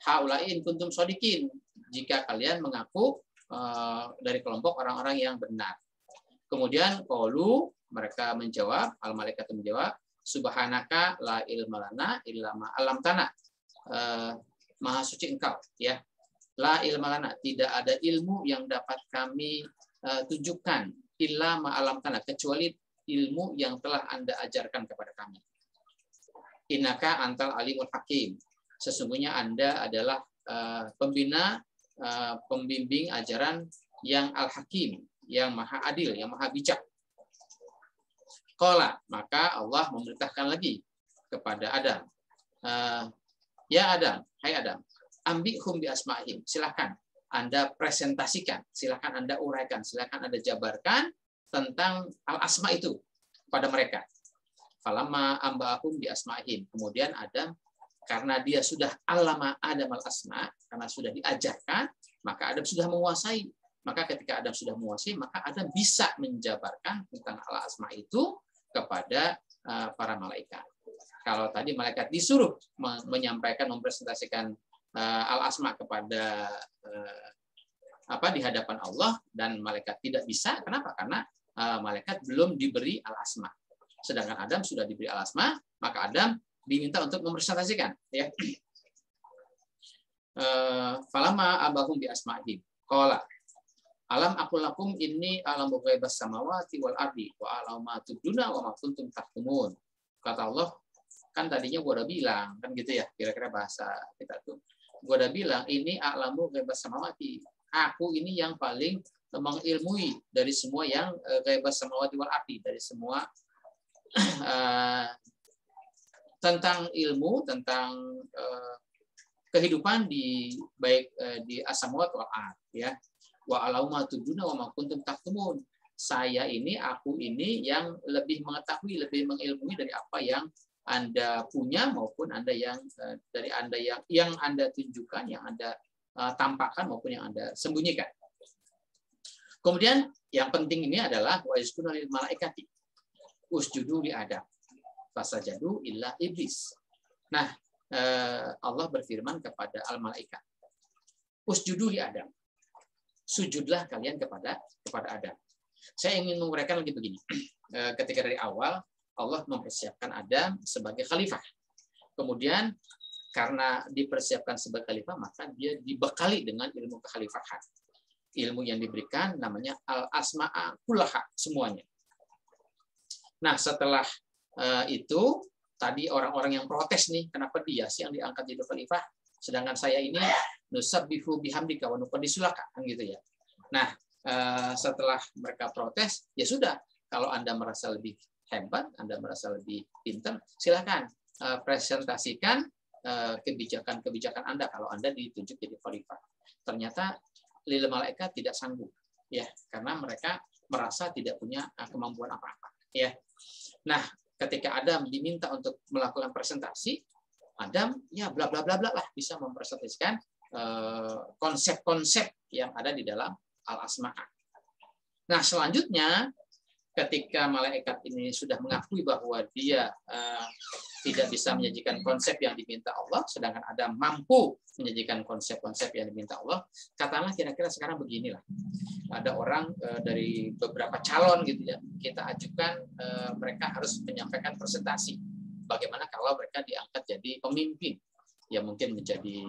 Haulain kuntum shodiqin. Jika kalian mengaku dari kelompok orang-orang yang benar. Kemudian qalu, mereka menjawab, al-malaikat menjawab, subhanaka la ilma lana illa ma 'allamtana. Maha suci Engkau, ya. La ilma lana, tidak ada ilmu yang dapat kami tunjukkan illa ma 'allamtana, kecuali ilmu yang telah Anda ajarkan kepada kami. Innaka antal alimul hakim. Sesungguhnya Anda adalah pembina, pembimbing ajaran yang al-hakim, yang maha adil, yang maha bijak. Qala, maka Allah memerintahkan lagi kepada Adam. Ya Adam, hai Adam, ambihum bi asma'ihim. Silakan Anda presentasikan, silakan Anda uraikan, silakan Anda jabarkan tentang al-asma itu pada mereka. Falamma ambahum bi asma'ihim. Kemudian Adam karena dia sudah alama Adam al-asma, karena sudah diajarkan, maka Adam sudah menguasai. Maka ketika Adam sudah menguasai, maka Adam bisa menjabarkan tentang al-asma itu kepada para malaikat. Kalau tadi malaikat disuruh menyampaikan, mempresentasikan al-asma kepada di hadapan Allah, dan malaikat tidak bisa. Kenapa? Karena malaikat belum diberi al-asma. Sedangkan Adam sudah diberi al-asma, maka Adam diminta untuk mempresentasikan, ya. Falama abahum bi asma'ihim qala alam aqul lakum inni a'lamu ghaibas samawati wal ardi wa a'lamu ma tubduna wa ma kuntum taktumun. Kata Allah, kan tadinya gua udah bilang, kan gitu ya, kira-kira bahasa kita tuh. Gua udah bilang ini a'lamu ghaibas samawati. Aku ini yang paling mengilmui dari semua yang ghaibas samawati wal ardi, dari semua tentang ilmu, tentang kehidupan di baik di as-samawat wal ard, ya. Wa alauma tuduna wa ma kuntum taktumun. Aku ini yang lebih mengetahui, lebih mengilmui dari apa yang Anda punya maupun Anda yang dari Anda yang Anda tunjukkan, yang Anda tampakkan maupun yang Anda sembunyikan. Kemudian yang penting ini adalah wa yasjuduna lil malaikati usjudu li Adam fasajadu illa iblis. Nah, Allah berfirman kepada al-malaikat, usjudu li Adam, sujudlah kalian kepada Adam. Saya ingin menguraikan lagi begini. Ketika dari awal Allah mempersiapkan Adam sebagai khalifah. Kemudian karena dipersiapkan sebagai khalifah, maka dia dibekali dengan ilmu kekhalifahan. Ilmu yang diberikan namanya al-asma'a kullaha, semuanya. Nah, setelah itu tadi orang-orang yang protes nih, kenapa dia sih yang diangkat jadi khalifah, sedangkan saya ini nusabbihu bihamdika wa nuqaddisu laka, kan gitu ya. Nah, setelah mereka protes, ya sudah, kalau Anda merasa lebih hebat, Anda merasa lebih pintar, silakan presentasikan kebijakan-kebijakan Anda kalau Anda ditunjuk jadi khalifah. Ternyata lil malaikat tidak sanggup, ya, karena mereka merasa tidak punya kemampuan apa-apa, ya. Nah, ketika Adam diminta untuk melakukan presentasi, Adam ya bla bla bla bla lah bisa mempresentasikan konsep-konsep yang ada di dalam al-asma'a. Nah, selanjutnya ketika malaikat ini sudah mengakui bahwa dia tidak bisa menyajikan konsep yang diminta Allah, sedangkan Adam mampu menyajikan konsep-konsep yang diminta Allah, katakanlah kira-kira sekarang beginilah. Ada orang dari beberapa calon gitu ya, kita ajukan mereka harus menyampaikan presentasi. Bagaimana kalau mereka diangkat jadi pemimpin, ya mungkin menjadi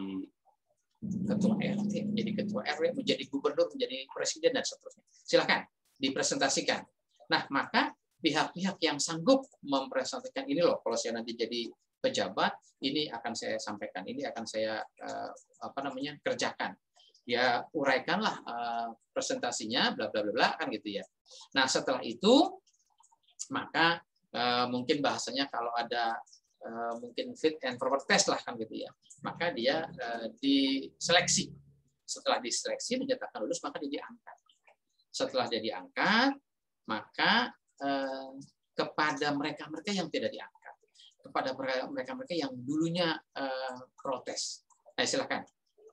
ketua RT, menjadi ketua RW, menjadi gubernur, menjadi presiden dan seterusnya. Silakan dipresentasikan. Nah, maka pihak-pihak yang sanggup mempresentasikan ini loh, kalau saya nanti jadi pejabat, ini akan saya sampaikan, ini akan saya kerjakan. Ya, uraikanlah presentasinya, bla bla bla kan gitu ya. Nah, setelah itu maka mungkin bahasanya kalau ada mungkin fit and proper test lah kan gitu ya. Maka dia diseleksi. Setelah diseleksi dinyatakan lulus, maka dia diangkat. Setelah dia diangkat, maka kepada mereka-mereka yang tidak diangkat, kepada mereka-mereka yang dulunya protes, silakan.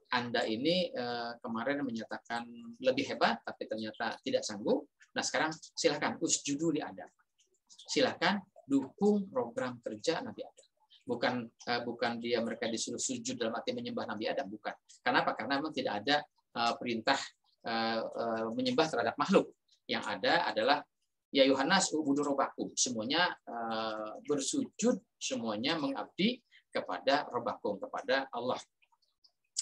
Anda ini kemarin menyatakan lebih hebat, tapi ternyata tidak sanggup. Nah, sekarang silakan usjudu li Adam. Silakan dukung program kerja Nabi Adam. Bukan mereka disuruh sujud dalam arti menyembah Nabi Adam, bukan. Kenapa? Karena memang tidak ada perintah menyembah terhadap makhluk. Yang ada adalah ya Yohanes ubudu robbakum, semuanya bersujud, semuanya mengabdi kepada robbakum, kepada Allah.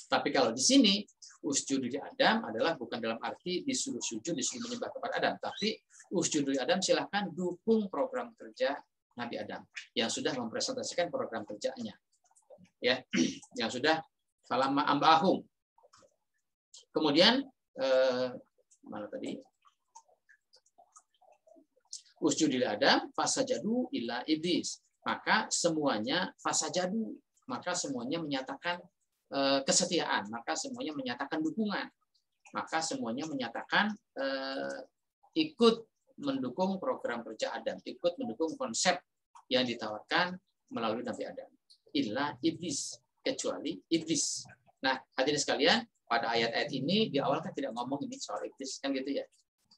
Tapi kalau di sini usjudu li Adam adalah bukan dalam arti disuruh sujud, disuruh menyembah kepada Adam, tapi usjudu li Adam silahkan dukung program kerja Nabi Adam yang sudah mempresentasikan program kerjanya, ya, yang sudah falamma ambahum. Kemudian mana tadi? Usjudu li Adam fasajadu illa iblis. Maka semuanya fasajadu, maka semuanya menyatakan kesetiaan, maka semuanya menyatakan dukungan, maka semuanya menyatakan ikut mendukung program kerja Adam, ikut mendukung konsep yang ditawarkan melalui Nabi Adam. illa iblis, kecuali iblis. Nah, hadirin sekalian, pada ayat-ayat ini di awal kan tidak ngomong ini soal iblis kan gitu ya.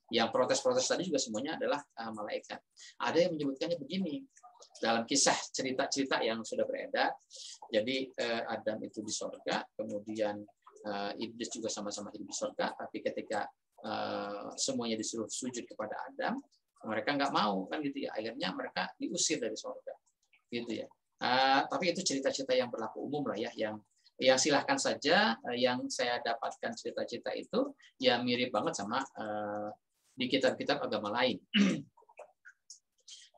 Yang protes-protes tadi juga semuanya adalah malaikat. Ada yang menyebutkannya begini dalam kisah cerita-cerita yang sudah beredar. Jadi Adam itu di surga, kemudian iblis juga sama-sama hidup di surga, tapi ketika semuanya disuruh sujud kepada Adam, mereka nggak mau kan gitu ya. Akhirnya mereka diusir dari surga, gitu ya. Tapi itu cerita-cerita yang berlaku umum lah ya, yang silahkan saja. Yang saya dapatkan cerita-cerita itu ya mirip banget sama di kitab-kitab agama lain.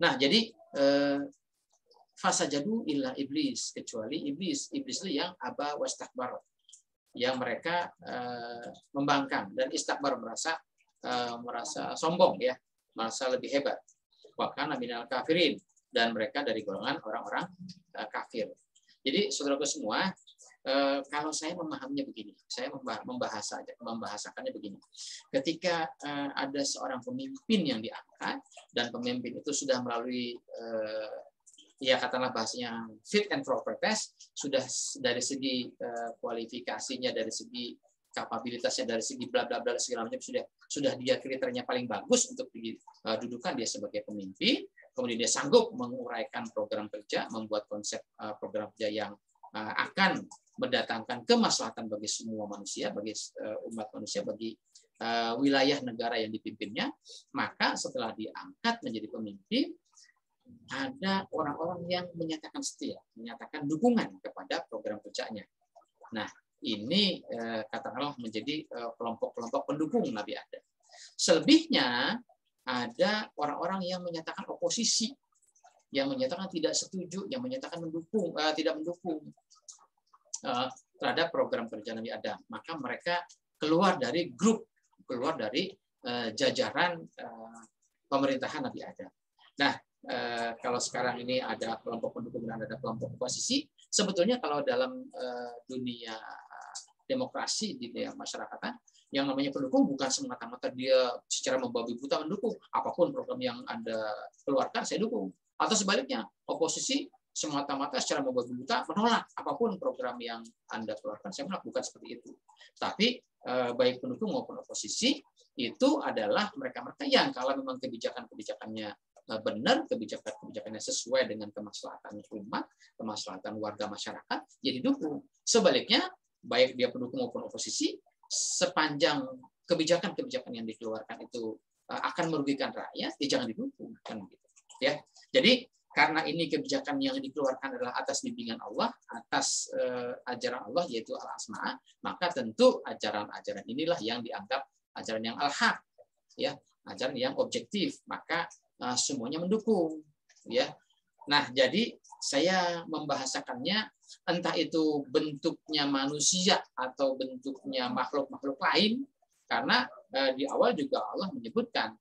Nah, jadi fasajadu illa iblis, kecuali iblis. Iblis itu yang aba wastakbar, yang mereka membangkang dan istakbar, merasa sombong ya, merasa lebih hebat. Wa kana minal kafirin, dan mereka dari golongan orang-orang kafir. Jadi saudaraku semua, kalau saya memahaminya begini, saya membahasakannya begini. Ketika ada seorang pemimpin yang diangkat dan pemimpin itu sudah melalui ya katakanlah bahasanya fit and proper test, sudah dari segi kualifikasinya, dari segi kapabilitasnya, dari segi bla bla bla segala macam, sudah dia kriterianya paling bagus untuk didudukan dia sebagai pemimpin. Kemudian dia sanggup menguraikan program kerja, membuat konsep program kerja yang akan mendatangkan kemaslahatan bagi semua manusia, bagi umat manusia, bagi wilayah negara yang dipimpinnya. Maka setelah diangkat menjadi pemimpin, ada orang-orang yang menyatakan setia, menyatakan dukungan kepada program kerjanya. Nah, ini katakanlah menjadi kelompok-kelompok pendukung Nabi Adam. Selebihnya ada orang-orang yang menyatakan oposisi, yang menyatakan tidak setuju, yang menyatakan mendukung, tidak mendukung terhadap program kerja Nabi Adam. Maka mereka keluar dari grup, keluar dari jajaran pemerintahan Nabi Adam. Nah, kalau sekarang ini ada kelompok pendukung dan ada kelompok oposisi, sebetulnya kalau dalam dunia demokrasi di masyarakatan, yang namanya pendukung bukan semata-mata dia secara membabi buta mendukung apapun program yang Anda keluarkan, saya dukung. Atau sebaliknya, oposisi semata-mata secara membabi buta menolak apapun program yang Anda keluarkan, saya menolak. Bukan seperti itu. Tapi baik pendukung maupun oposisi itu adalah mereka-mereka yang kalau memang kebijakan-kebijakannya benar, kebijakannya sesuai dengan kemaslahatan umat, kemaslahatan warga masyarakat, jadi dukung. Sebaliknya, baik dia pendukung maupun oposisi, sepanjang kebijakan-kebijakan yang dikeluarkan itu akan merugikan rakyat, ya jangan didukung, kan gitu. Ya. Jadi karena ini kebijakan yang dikeluarkan adalah atas bimbingan Allah, atas ajaran Allah yaitu al-asma, maka tentu ajaran-ajaran inilah yang dianggap ajaran yang al-haq, ya, ajaran yang objektif, maka semuanya mendukung, ya. Nah, jadi saya membahasakannya entah itu bentuknya manusia atau bentuknya makhluk-makhluk lain, karena di awal juga Allah menyebutkan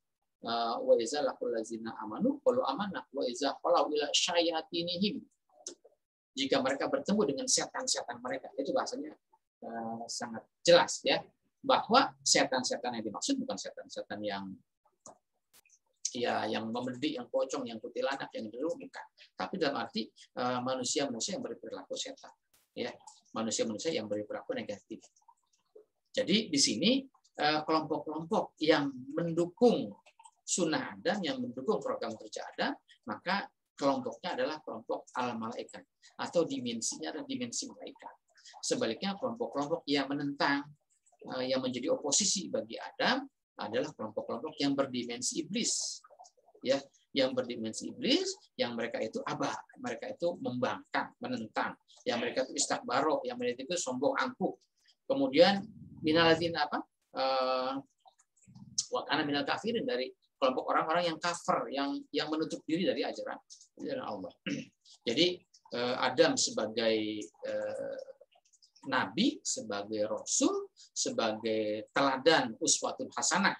wa iza laqul ladzina amanu qalu amanna wa iza qalu ila syayatinihim, jika mereka bertemu dengan setan-setan mereka, itu bahasanya sangat jelas ya, bahwa setan-setan yang dimaksud bukan setan-setan yang membendik, yang pocong, yang kuntilanak, yang dulu bukan. Tapi dalam arti manusia-manusia yang berperilaku setan, ya, manusia-manusia yang berperilaku negatif. Jadi di sini kelompok-kelompok yang mendukung sunnah Adam, yang mendukung program kerja Adam, maka kelompoknya adalah kelompok al-malaikat atau dimensinya adalah dimensi malaikat. Sebaliknya kelompok-kelompok yang menentang, yang menjadi oposisi bagi Adam adalah kelompok-kelompok yang berdimensi iblis, ya, yang berdimensi iblis, yang mereka itu abah, mereka itu membangkang, menentang, yang mereka itu istakbaro, yang mereka itu sombong angkuh. Kemudian minalazin apa? Wakana minal kafirin, dari kelompok orang-orang yang kafir, yang menutup diri dari ajaran Allah. Jadi Adam sebagai nabi, sebagai rasul, sebagai teladan uswatun hasanah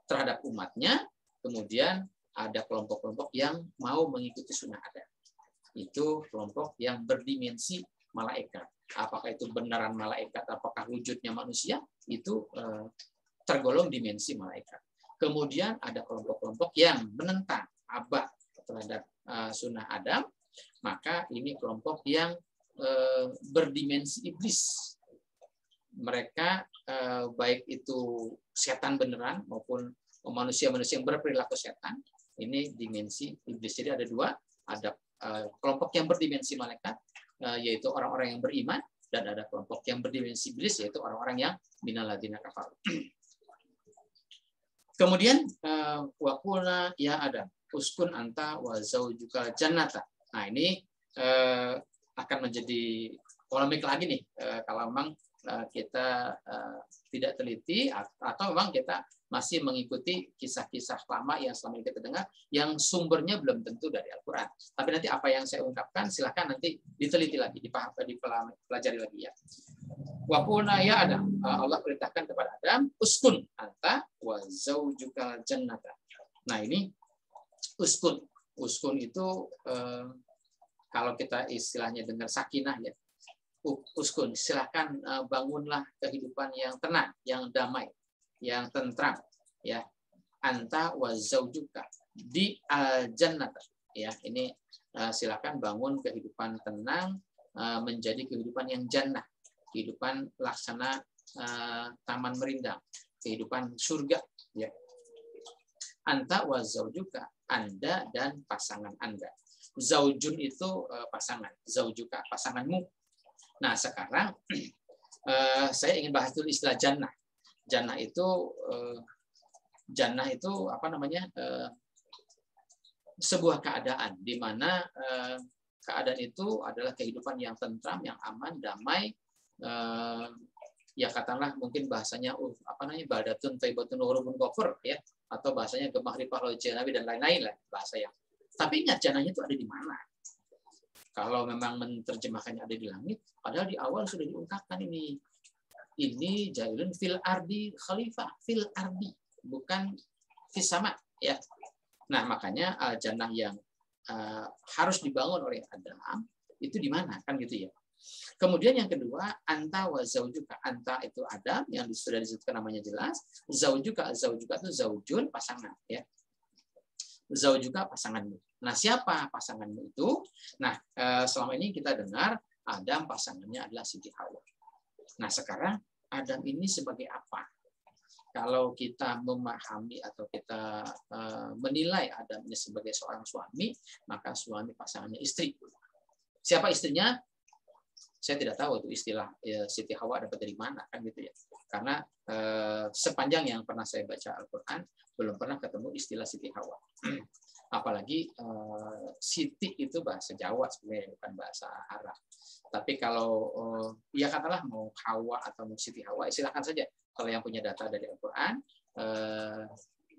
terhadap umatnya, kemudian ada kelompok-kelompok yang mau mengikuti sunnah Adam. Itu kelompok yang berdimensi malaikat. Apakah itu beneran malaikat, apakah wujudnya manusia, itu tergolong dimensi malaikat. Kemudian ada kelompok-kelompok yang menentang abah terhadap sunnah Adam, maka ini kelompok yang berdimensi iblis. Mereka baik itu setan beneran maupun manusia-manusia yang berperilaku setan, ini dimensi iblis. Jadi ada dua, ada kelompok yang berdimensi malaikat, yaitu orang-orang yang beriman, dan ada kelompok yang berdimensi iblis, yaitu orang-orang yang minal ladzina kafaru. Kemudian waqulna ya Adam uskun anta wa zaujukal jannata. Nah, ini akan menjadi polemik lagi nih kalau memang kita tidak teliti atau memang kita masih mengikuti kisah-kisah lama yang selama ini kita dengar yang sumbernya belum tentu dari Al-Qur'an. Tapi nanti apa yang saya ungkapkan silahkan nanti diteliti lagi, dipelajari lagi ya. Wa qulna ya Adam, Allah perintahkan kepada Adam, uskun anta wa zaujukal jannata. Nah, ini uskun. Uskun itu kalau kita istilahnya dengar sakinah ya. Uskun, silahkan bangunlah kehidupan yang tenang, yang damai, yang tentram ya. Anta wa zaujuka di al-jannah ya. Ini silahkan bangun kehidupan tenang menjadi kehidupan yang jannah, kehidupan laksana taman merindang, kehidupan surga ya. Anta wa zaujuka, Anda dan pasangan Anda. Zaujun itu pasangan, zaujuka pasanganmu. Nah, sekarang saya ingin bahas dulu istilah jannah. Jannah itu apa namanya? Sebuah keadaan di mana keadaan itu adalah kehidupan yang tentram, yang aman, damai. Ya katakanlah mungkin bahasanya apa namanya? Badatun thayyibatun nurun ghafur ya, atau bahasanya gemah ripah lil janabi dan lain-lain lah bahasa yang. Tapi ingat jannahnya itu ada di mana? Kalau memang menerjemahkannya ada di langit, padahal di awal sudah diungkapkan ini jailun fil ardi khalifah, fil ardi, bukan fis sama ya. Nah, makanya al-jannah yang harus dibangun oleh Adam itu di mana kan gitu ya. Kemudian yang kedua, anta wa zaujuka. Anta itu Adam yang sudah disebutkan namanya jelas, zaujuka itu zaujun pasangan ya. Zaujuka pasanganmu. Nah, siapa pasanganmu itu? Nah, selama ini kita dengar Adam pasangannya adalah Siti Hawa. Nah, sekarang Adam ini sebagai apa? Kalau kita memahami atau kita menilai Adam ini sebagai seorang suami, maka suami pasangannya istri. Siapa istrinya? Saya tidak tahu itu istilah Siti Hawa dapat dari mana kan gitu ya. Karena sepanjang yang pernah saya baca Al-Qur'an belum pernah ketemu istilah Siti Hawa. Apalagi Siti itu bahasa Jawa sebenarnya bukan bahasa Arab. Tapi kalau ya katakanlah mau Hawa atau mau Siti Hawa, silakan saja. Kalau yang punya data dari Al-Qur'an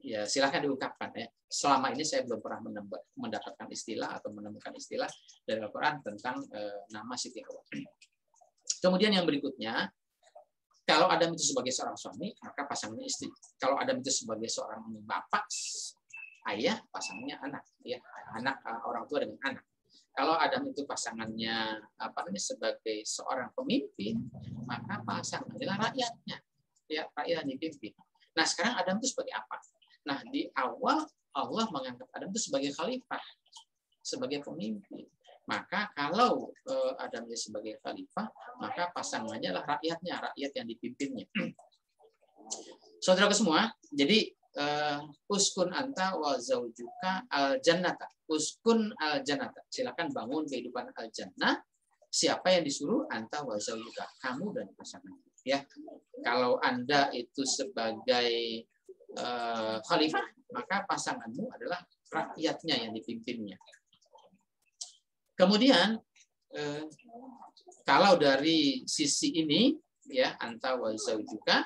ya silakan diungkapkan ya. Selama ini saya belum pernah mendapatkan istilah atau menemukan istilah dari Al-Qur'an tentang nama Siti Hawa. Kemudian yang berikutnya, kalau Adam itu sebagai seorang suami, maka pasangannya istri. Kalau Adam itu sebagai seorang bapak, ayah, pasangannya anak, ya anak orang tua dengan anak. Kalau Adam itu pasangannya apa namanya sebagai seorang pemimpin, maka pasangannya adalah rakyatnya, ya rakyat yang dipimpin. Nah, sekarang Adam itu sebagai apa? Nah, di awal Allah mengangkat Adam itu sebagai khalifah, sebagai pemimpin. Maka kalau Adamnya sebagai khalifah, maka pasangannya adalah rakyatnya, rakyat yang dipimpinnya. Saudara semua, jadi uskun anta wa zaujuka al jannata. Uskun al jannata. Silakan bangun kehidupan al jannah. Siapa yang disuruh? Anta wa zaujuka. Kamu dan pasangan. Ya. Kalau Anda itu sebagai khalifah, maka pasanganmu adalah rakyatnya yang dipimpinnya. Kemudian kalau dari sisi ini ya anta wa zaujuka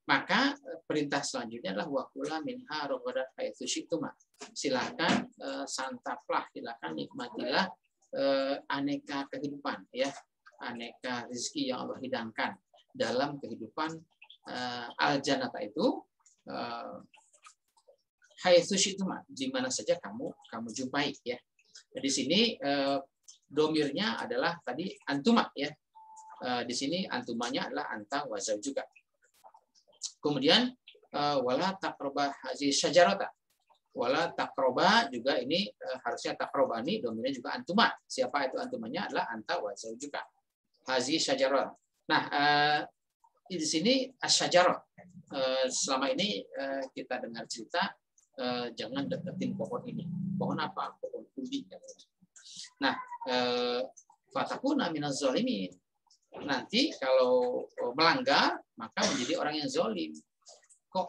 maka perintah selanjutnya adalah waqula minha ragadan haitsu syi'tuma. Silakan santaplah, silakan nikmatilah aneka kehidupan ya, aneka rezeki yang Allah hidangkan dalam kehidupan al-jannata itu haitsu syi'tuma, di mana saja kamu jumpai ya. Di sini domirnya adalah tadi antuma ya. Di sini antumanya adalah anta wa zaujuka. Kemudian wala taqrabah hazihi syajarata. Wala takroba juga ini harusnya takrobani, dominnya juga antuma. Siapa itu antumanya? Adalah anta wa zaujuka. Hazi syajarah. Nah, di sini asyajarah. Selama ini kita dengar cerita jangan deketin pohon ini. Pohon apa? Pohon ubi. Nah, fatakuna minaz zalimin. Nanti kalau melanggar maka menjadi orang yang zalim. Kok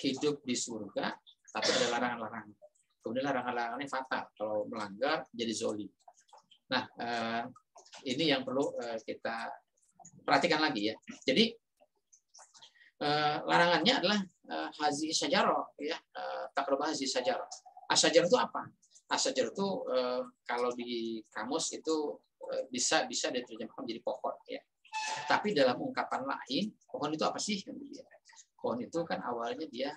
hidup di surga tapi ada larangan-larangan. Kemudian larangan-larangannya fatal. Kalau melanggar jadi zalim. Nah, ini yang perlu kita perhatikan lagi ya. Jadi larangannya adalah hazi syajarah ya, takrobah hazi syajarah. Asyajarah itu apa? Asyajarah itu kalau di kamus itu bisa diterjemahkan menjadi pohon ya. Tapi dalam ungkapan lain, pohon itu apa sih? Pohon itu kan awalnya dia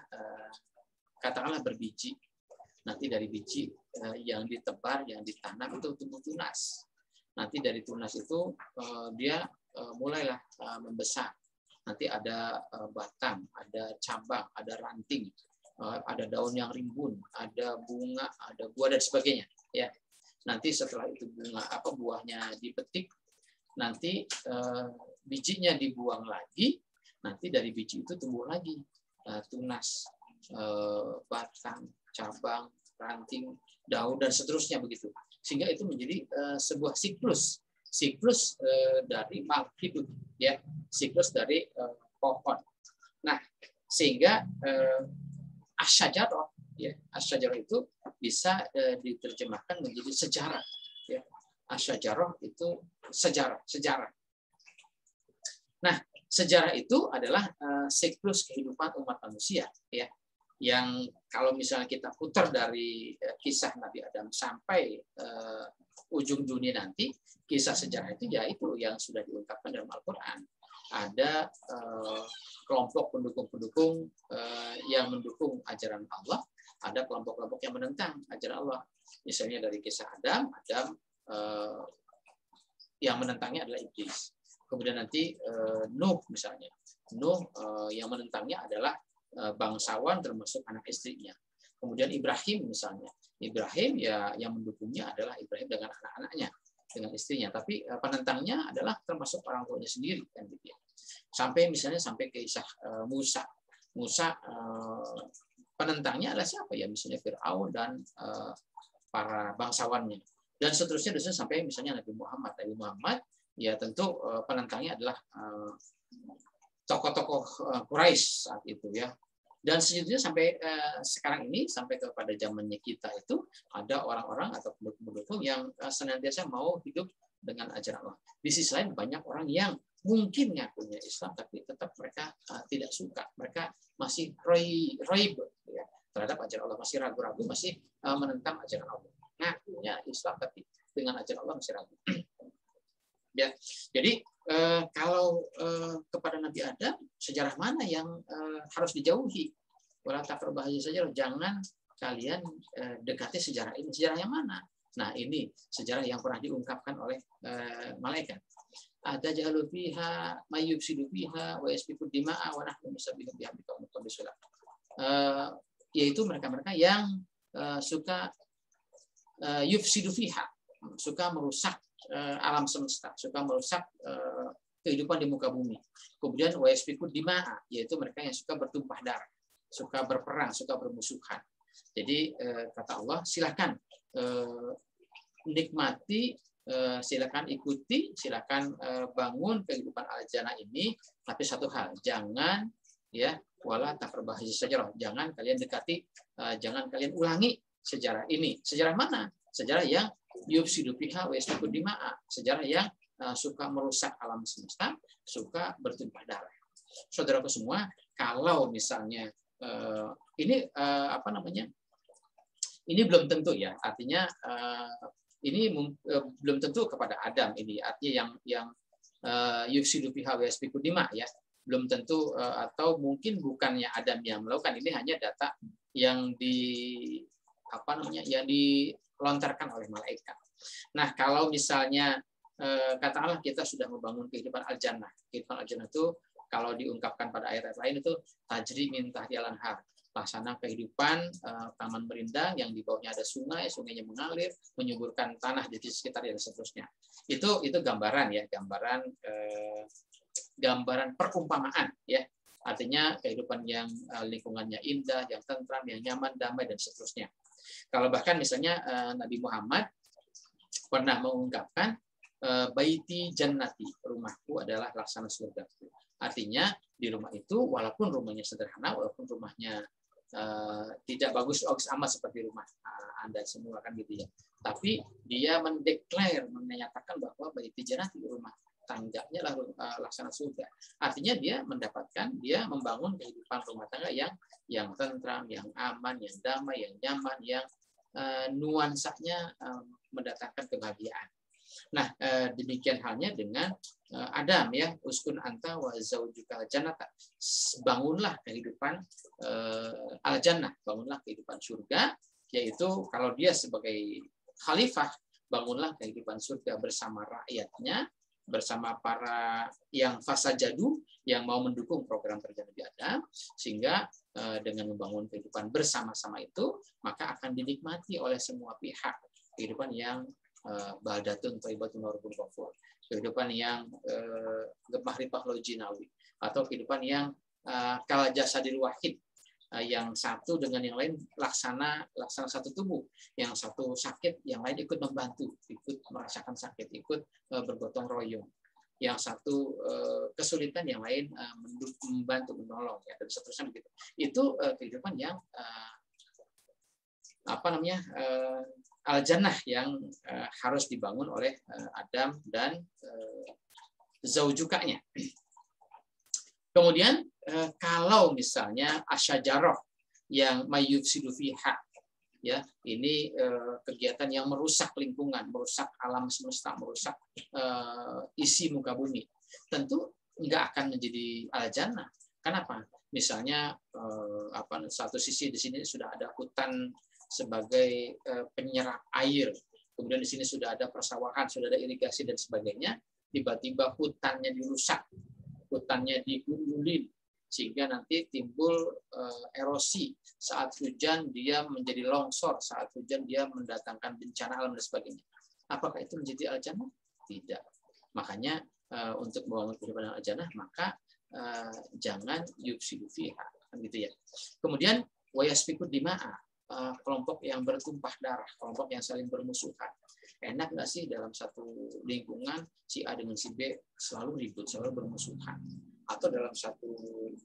katakanlah berbiji. Nanti dari biji yang ditebar, yang ditanam itu tumbuh tunas. Nanti dari tunas itu dia mulailah membesar. Nanti ada batang, ada cabang, ada ranting, ada daun yang rimbun, ada bunga, ada buah dan sebagainya. Ya, nanti setelah itu buahnya dipetik, nanti bijinya dibuang lagi, nanti dari biji itu tumbuh lagi tunas, batang, cabang, ranting, daun dan seterusnya begitu. Sehingga itu menjadi sebuah siklus dari makhluk hidup, ya, siklus dari pohon. Nah, sehingga asyajarah, ya, asyajarah itu bisa diterjemahkan menjadi sejarah. Ya. Asyajarah itu sejarah. Nah, sejarah itu adalah siklus kehidupan umat manusia, ya, yang kalau misalnya kita putar dari kisah Nabi Adam sampai ujung dunia nanti, kisah sejarah itu yaitu yang sudah diungkapkan dalam Al-Quran. Ada kelompok pendukung-pendukung yang mendukung ajaran Allah, ada kelompok-kelompok yang menentang ajaran Allah. Misalnya dari kisah Adam yang menentangnya adalah iblis. Kemudian nanti Nuh misalnya. Nuh yang menentangnya adalah bangsawan termasuk anak istrinya. Kemudian Ibrahim misalnya. Ibrahim ya yang mendukungnya adalah Ibrahim dengan anak-anaknya, dengan istrinya. Tapi penentangnya adalah termasuk orang tuanya sendiri kan gitu ya. Sampai ke kisah Musa. Musa penentangnya adalah siapa ya? Misalnya Fir'aun dan para bangsawannya. Dan seterusnya sampai misalnya Nabi Muhammad. Nabi Muhammad ya tentu penentangnya adalah tokoh-tokoh Quraisy saat itu ya. Dan selanjutnya sampai sekarang ini, sampai kepada zamannya kita itu ada orang-orang atau pendukung-pendukung yang senantiasa mau hidup dengan ajaran Allah. Di sisi lain banyak orang yang mungkin ngakunya Islam tapi tetap mereka tidak suka. Mereka masih raib ya, terhadap ajaran Allah, masih ragu-ragu, masih menentang ajaran Allah. Ngakunya Islam tapi dengan ajaran Allah masih ragu. Ya, jadi kalau kepada Nabi Adam, sejarah mana yang harus dijauhi? Wala taqrabah saja, jangan kalian dekati sejarah ini. Sejarah yang mana? Nah, ini sejarah yang pernah diungkapkan oleh malaikat. Ada jahalu fiha, mayyubsidu fiha, wa yasfiku dima'a, wa nahnu nusabbihu bihamdika wa nuqaddisu lak. Yaitu mereka-mereka yang suka yufsidu fiha, suka merusak alam semesta, suka merusak kehidupan di muka bumi. Kemudian wayasfiku dima'a, yaitu mereka yang suka bertumpah darah, suka berperang, suka bermusuhan. Jadi kata Allah, silakan nikmati, silakan ikuti, silakan bangun kehidupan al-jannah ini. Tapi satu hal, jangan ya wala taqrabah sajarah, jangan kalian dekati, jangan kalian ulangi sejarah ini. Sejarah mana? Sejarah yang yufsidu fiha wa yasfiku dima'a, sejarah yang suka merusak alam semesta, suka bertumpah darah. Saudaraku semua, kalau misalnya ini ini belum tentu ya, artinya ini belum tentu kepada Adam ini, artinya yang yufsidu fiha wa yasfiku dima'a ya, belum tentu, atau mungkin bukannya Adam yang melakukan, ini hanya data yang yang dilontarkan oleh malaikat. Nah, kalau misalnya katakanlah kita sudah membangun kehidupan al-jannah. Kehidupan al-jannah itu kalau diungkapkan pada ayat-ayat lain itu tajri min tahtihal anhar. laksana kehidupan taman berindang yang di bawahnya ada sungai, sungainya mengalir, menyuburkan tanah di sekitar dan seterusnya. Itu gambaran ya, gambaran perumpamaan ya. Artinya kehidupan yang lingkungannya indah, yang tentram, yang nyaman, damai dan seterusnya. Kalau bahkan misalnya Nabi Muhammad pernah mengungkapkan baiti jannati, rumahku adalah laksana surga. Artinya di rumah itu walaupun rumahnya sederhana, walaupun rumahnya tidak bagus amat seperti rumah Anda semua kan gitu ya. Tapi dia menyatakan bahwa baiti jannati, rumah tangganya lah laksana surga. Artinya dia membangun kehidupan rumah tangga yang tentram, yang aman, yang damai, yang nyaman, yang nuansanya mendatangkan kebahagiaan. Nah, demikian halnya dengan Adam ya, uskun anta wa zaujukal jannata. Bangunlah kehidupan al-jannah, bangunlah kehidupan surga, yaitu kalau dia sebagai khalifah, bangunlah kehidupan surga bersama rakyatnya, bersama para yang fasajadu, yang mau mendukung program kerja Nabi Adam, sehingga dengan membangun kehidupan bersama-sama itu, maka akan dinikmati oleh semua pihak kehidupan yang baldatun thayyibatun wa rabbun ghafur, kehidupan yang mahrifah lojinawi, atau kehidupan yang kal jasadil wahid, yang satu dengan yang lain laksana satu tubuh, yang satu sakit, yang lain ikut membantu, ikut merasakan sakit, ikut bergotong royong, yang satu kesulitan, yang lain membantu menolong, ya, dan seterusnya begitu. Itu kehidupan yang al-jannah yang harus dibangun oleh Adam dan zaujukanya. Kemudian kalau misalnya asyajarah yang mayyufsidu fiha, ya, ini kegiatan yang merusak lingkungan, merusak alam semesta, merusak isi muka bumi, tentu nggak akan menjadi al-jannah. Kenapa? Misalnya satu sisi di sini sudah ada hutan sebagai penyerap air, kemudian di sini sudah ada persawahan, sudah ada irigasi dan sebagainya, tiba-tiba hutannya dirusak, hutannya digundulin, sehingga nanti timbul erosi, saat hujan dia menjadi longsor, saat hujan dia mendatangkan bencana alam dan sebagainya. Apakah itu menjadi al-jannah? Tidak. Makanya untuk membangun kehidupan al-jannah, maka jangan yufsidu fiha, gitu ya. Kemudian wayasfikud dima'a, kelompok yang bertumpah darah, kelompok yang saling bermusuhan. Enak nggak sih dalam satu lingkungan si A dengan si B selalu ribut, selalu bermusuhan? Atau dalam satu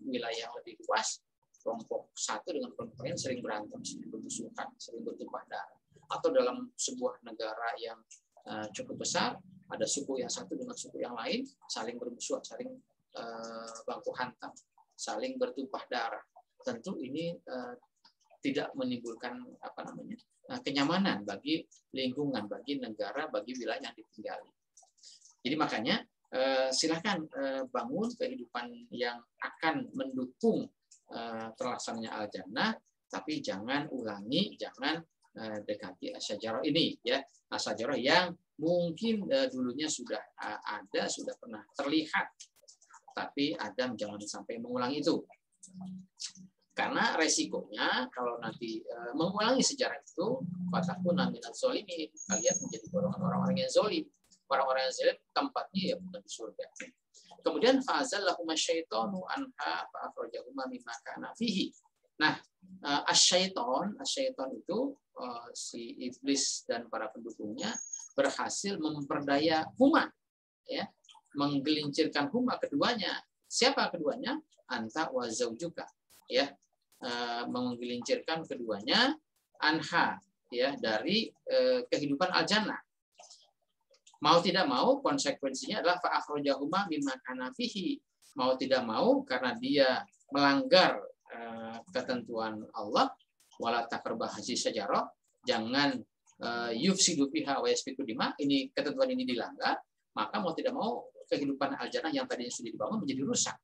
wilayah yang lebih luas, kelompok satu dengan kelompok lain sering berantem, sering bermusuhan, sering bertumpah darah. Atau dalam sebuah negara yang cukup besar, ada suku yang satu dengan suku yang lain saling bermusuhan, saling baku hantam, saling bertumpah darah. Tentu ini tidak menimbulkan kenyamanan bagi lingkungan, bagi negara, bagi wilayah yang ditinggali. Jadi makanya silakan bangun kehidupan yang akan mendukung terlaksananya al-jannah, tapi jangan dekati asyajarah ini ya, asyajarah yang mungkin dulunya sudah ada, sudah pernah terlihat, tapi Adam jangan sampai mengulangi itu. Karena resikonya kalau nanti mengulangi sejarah itu, fatakuna minaz zalimin, kalian menjadi golongan orang-orang yang zalim. Orang-orang yang zalim tempatnya ya bukan di surga. Kemudian fa'azallahuma syaitanu anha fa'akhrajahuma mimma kana fihi. Nah, asyaiton itu si iblis dan para pendukungnya berhasil memperdaya huma, ya, menggelincirkan huma keduanya. Siapa keduanya? Anta wa zaujuka, ya. Menggelincirkan keduanya anha, ya, dari kehidupan al-jannah. Mau tidak mau konsekuensinya adalah fa'akhrajahuma mimma kana fihi. Mau tidak mau karena dia melanggar ketentuan Allah, wala taqrabu hadhihi syajarah, jangan yufsidu fiha wa yasfiku dima, ini ketentuan ini dilanggar, maka mau tidak mau kehidupan al-jannah yang tadinya sudah dibangun menjadi rusak.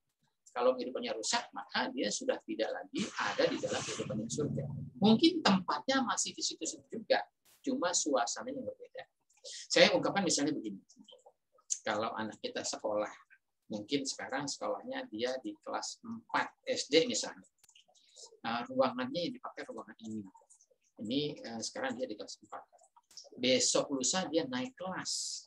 Kalau kehidupannya rusak, maka dia sudah tidak lagi ada di dalam kehidupan yang surga. Mungkin tempatnya masih di situ-situ juga, cuma suasananya berbeda. Saya ungkapkan misalnya begini. Kalau anak kita sekolah, mungkin sekarang sekolahnya dia di kelas 4 SD misalnya. ruangannya yang dipakai ruangan ini. Ini sekarang dia di kelas 4. Besok lusa dia naik kelas.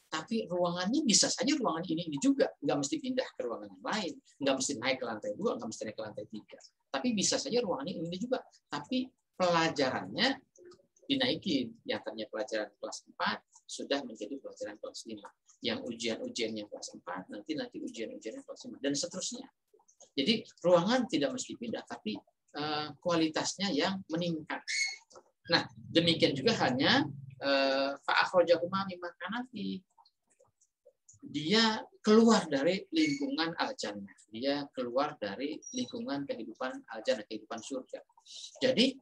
Tapi ruangannya bisa saja ruangan ini juga, nggak mesti pindah ke ruangan yang lain, nggak mesti naik ke lantai 2, nggak mesti naik ke lantai 3. Tapi bisa saja ruangannya ini juga. Tapi pelajarannya dinaikin. Yang tadinya pelajaran kelas 4 sudah menjadi pelajaran kelas 5. Yang ujian-ujiannya kelas 4, nanti ujian-ujiannya kelas 5, dan seterusnya. Jadi ruangan tidak mesti pindah, tapi kualitasnya yang meningkat. Nah, demikian juga hanya fa'akhrajahuma mimma kana fi. Dia keluar dari lingkungan al-jannah. Dia keluar dari lingkungan kehidupan al-jannah, kehidupan surga. Jadi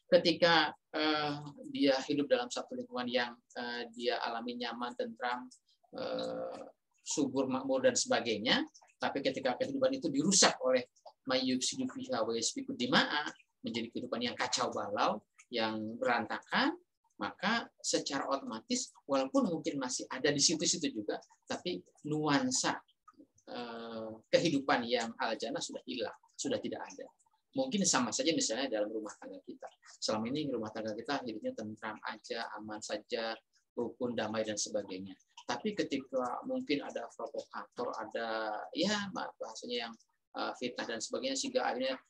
ketika dia hidup dalam satu lingkungan yang dia alami nyaman, tentram, subur, makmur, dan sebagainya, tapi ketika kehidupan itu dirusak oleh mayyufsidu fiha wa yasfiku dima'a, menjadi kehidupan yang kacau balau, yang berantakan, maka secara otomatis walaupun mungkin masih ada di situ-situ juga, tapi nuansa kehidupan yang al-jannah sudah hilang, sudah tidak ada. Mungkin sama saja misalnya dalam rumah tangga kita. Selama ini rumah tangga kita hidupnya tentram aja, aman saja, rukun, damai, dan sebagainya. Tapi ketika mungkin ada provokator, ada ya bahasanya yang fitnah dan sebagainya, sehingga akhirnya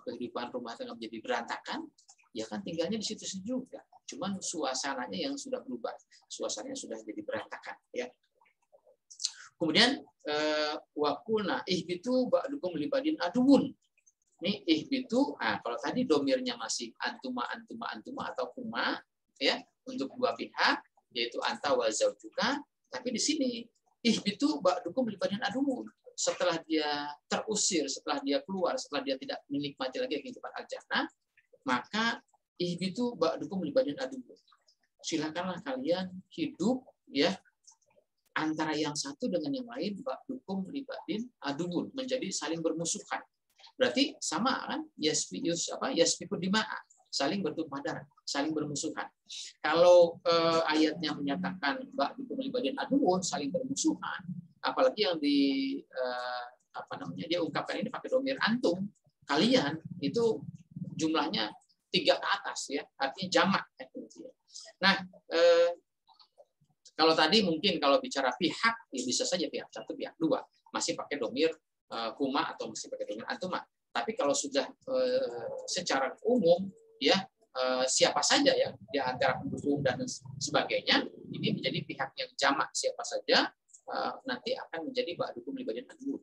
kehidupan rumah tangga menjadi berantakan, ya kan tinggalnya di situ juga. Cuman suasananya yang sudah berubah, suasananya sudah jadi berantakan. Ya. Kemudian wakulna ihbitu ba'dukum libadin aduun. Ini ihbitu, kalau tadi domirnya masih antuma atau huma, ya, untuk dua pihak, yaitu anta wa zaujuka. Tapi di sini ihbitu ba'dukum libadin aduun. Setelah dia terusir, setelah dia keluar, setelah dia tidak menikmati lagi kehidupan al-jannah, maka ihbitu ba'dukum libadin aduun. Silakanlah kalian hidup, ya, antara yang satu dengan yang lain, ba'dukum libadin aduun, menjadi saling bermusuhan. Berarti sama kan, yasfiku dima'a, saling bertumpah darah, saling bermusuhan. Kalau ayatnya menyatakan ba'dukum libadin aduun, saling bermusuhan, apalagi yang dia ungkapkan ini pakai domir antum, kalian itu jumlahnya 3 ke atas, ya, artinya jamak. Nah, kalau tadi mungkin kalau bicara pihak, ya bisa saja pihak 1, pihak 2 masih pakai domir huma atau masih pakai domir antuma. Tapi kalau sudah secara umum, ya, siapa saja ya di antara pendukung dan sebagainya, ini menjadi pihak yang jamak, siapa saja nanti akan menjadi ba'dukum libadin aduun.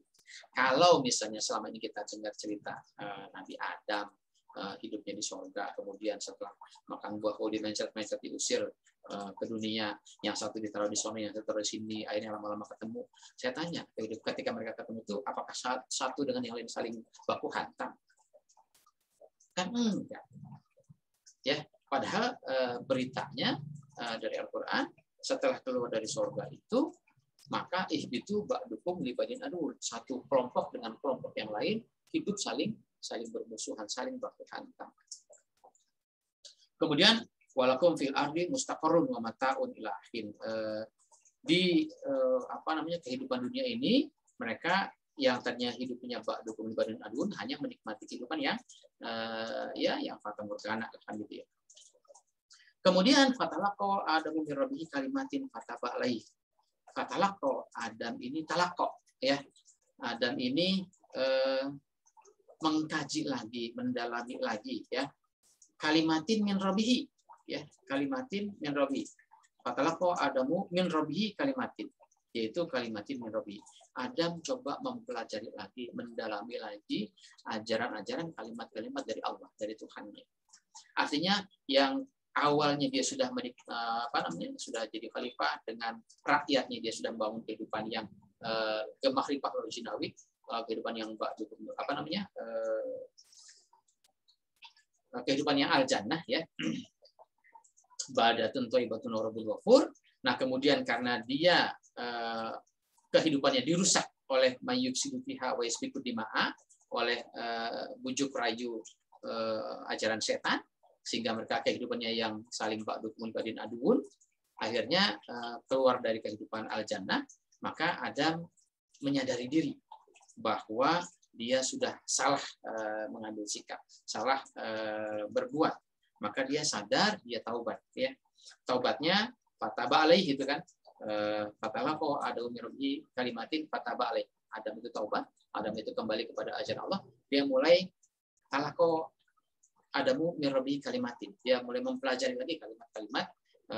Kalau misalnya selama ini kita dengar cerita Nabi Adam hidupnya di surga, kemudian setelah makan buah kau di-mindset diusir ke dunia, yang satu ditaruh di sana, yang satu ditaruh di sini, akhirnya lama-lama ketemu. Saya tanya, ketika mereka ketemu itu apakah satu dengan yang lain saling baku hantam? Kan enggak. Ya, padahal beritanya dari Al-Qur'an, setelah keluar dari surga itu, maka ihbitu ba'dukum libadin aduun, satu kelompok dengan kelompok yang lain hidup saling bermusuhan, saling baku hantam. Kemudian walakum fil ardi mustaqarrun wa mata'un ila akhir. Di kehidupan dunia ini, mereka yang tadinya hidupnya ba'dukum libadin aduun hanya menikmati kehidupan yang yang fata morgana kan gitu ya. Kemudian fatalaqo Adamu min rabbihi kalimatin fataba alaihi. Fatalaqo Adam ini talaqo, ya. Adam ini mengkaji lagi, mendalami lagi, ya. Kalimatin min rabbihi, ya, kalimatin min rabbihi. Fatalaqo Adamu min rabbihi kalimatin, yaitu kalimatin min rabbihi. Adam coba mempelajari lagi, mendalami lagi ajaran-ajaran kalimat-kalimat dari Allah, dari Tuhannya. Artinya yang awalnya dia sudah sudah jadi khalifah, dengan rakyatnya dia sudah membangun kehidupan yang kemahrifah originawi, kehidupan yang kehidupan yang al-jannah, ya. Badatun thayyibatun rabbul ghafur. Nah, kemudian karena dia kehidupannya dirusak oleh mayyufsidu fiha wa yasfiku dima'a, oleh bujuk rayu ajaran setan, sehingga mereka kehidupannya yang saling ba'dukum libadin aduun, akhirnya keluar dari kehidupan al-jannah. Maka Adam menyadari diri bahwa dia sudah salah mengambil sikap, salah berbuat, maka dia sadar, dia taubat, ya. Taubatnya fataba alaih gitu kan. Fataba kok ada umirbi kalimatin fataba alaih. Adam itu taubat, Adam itu kembali kepada ajaran Allah, dia mulai talako Adamu mirrobi kalimatin. Dia mulai mempelajari lagi kalimat-kalimat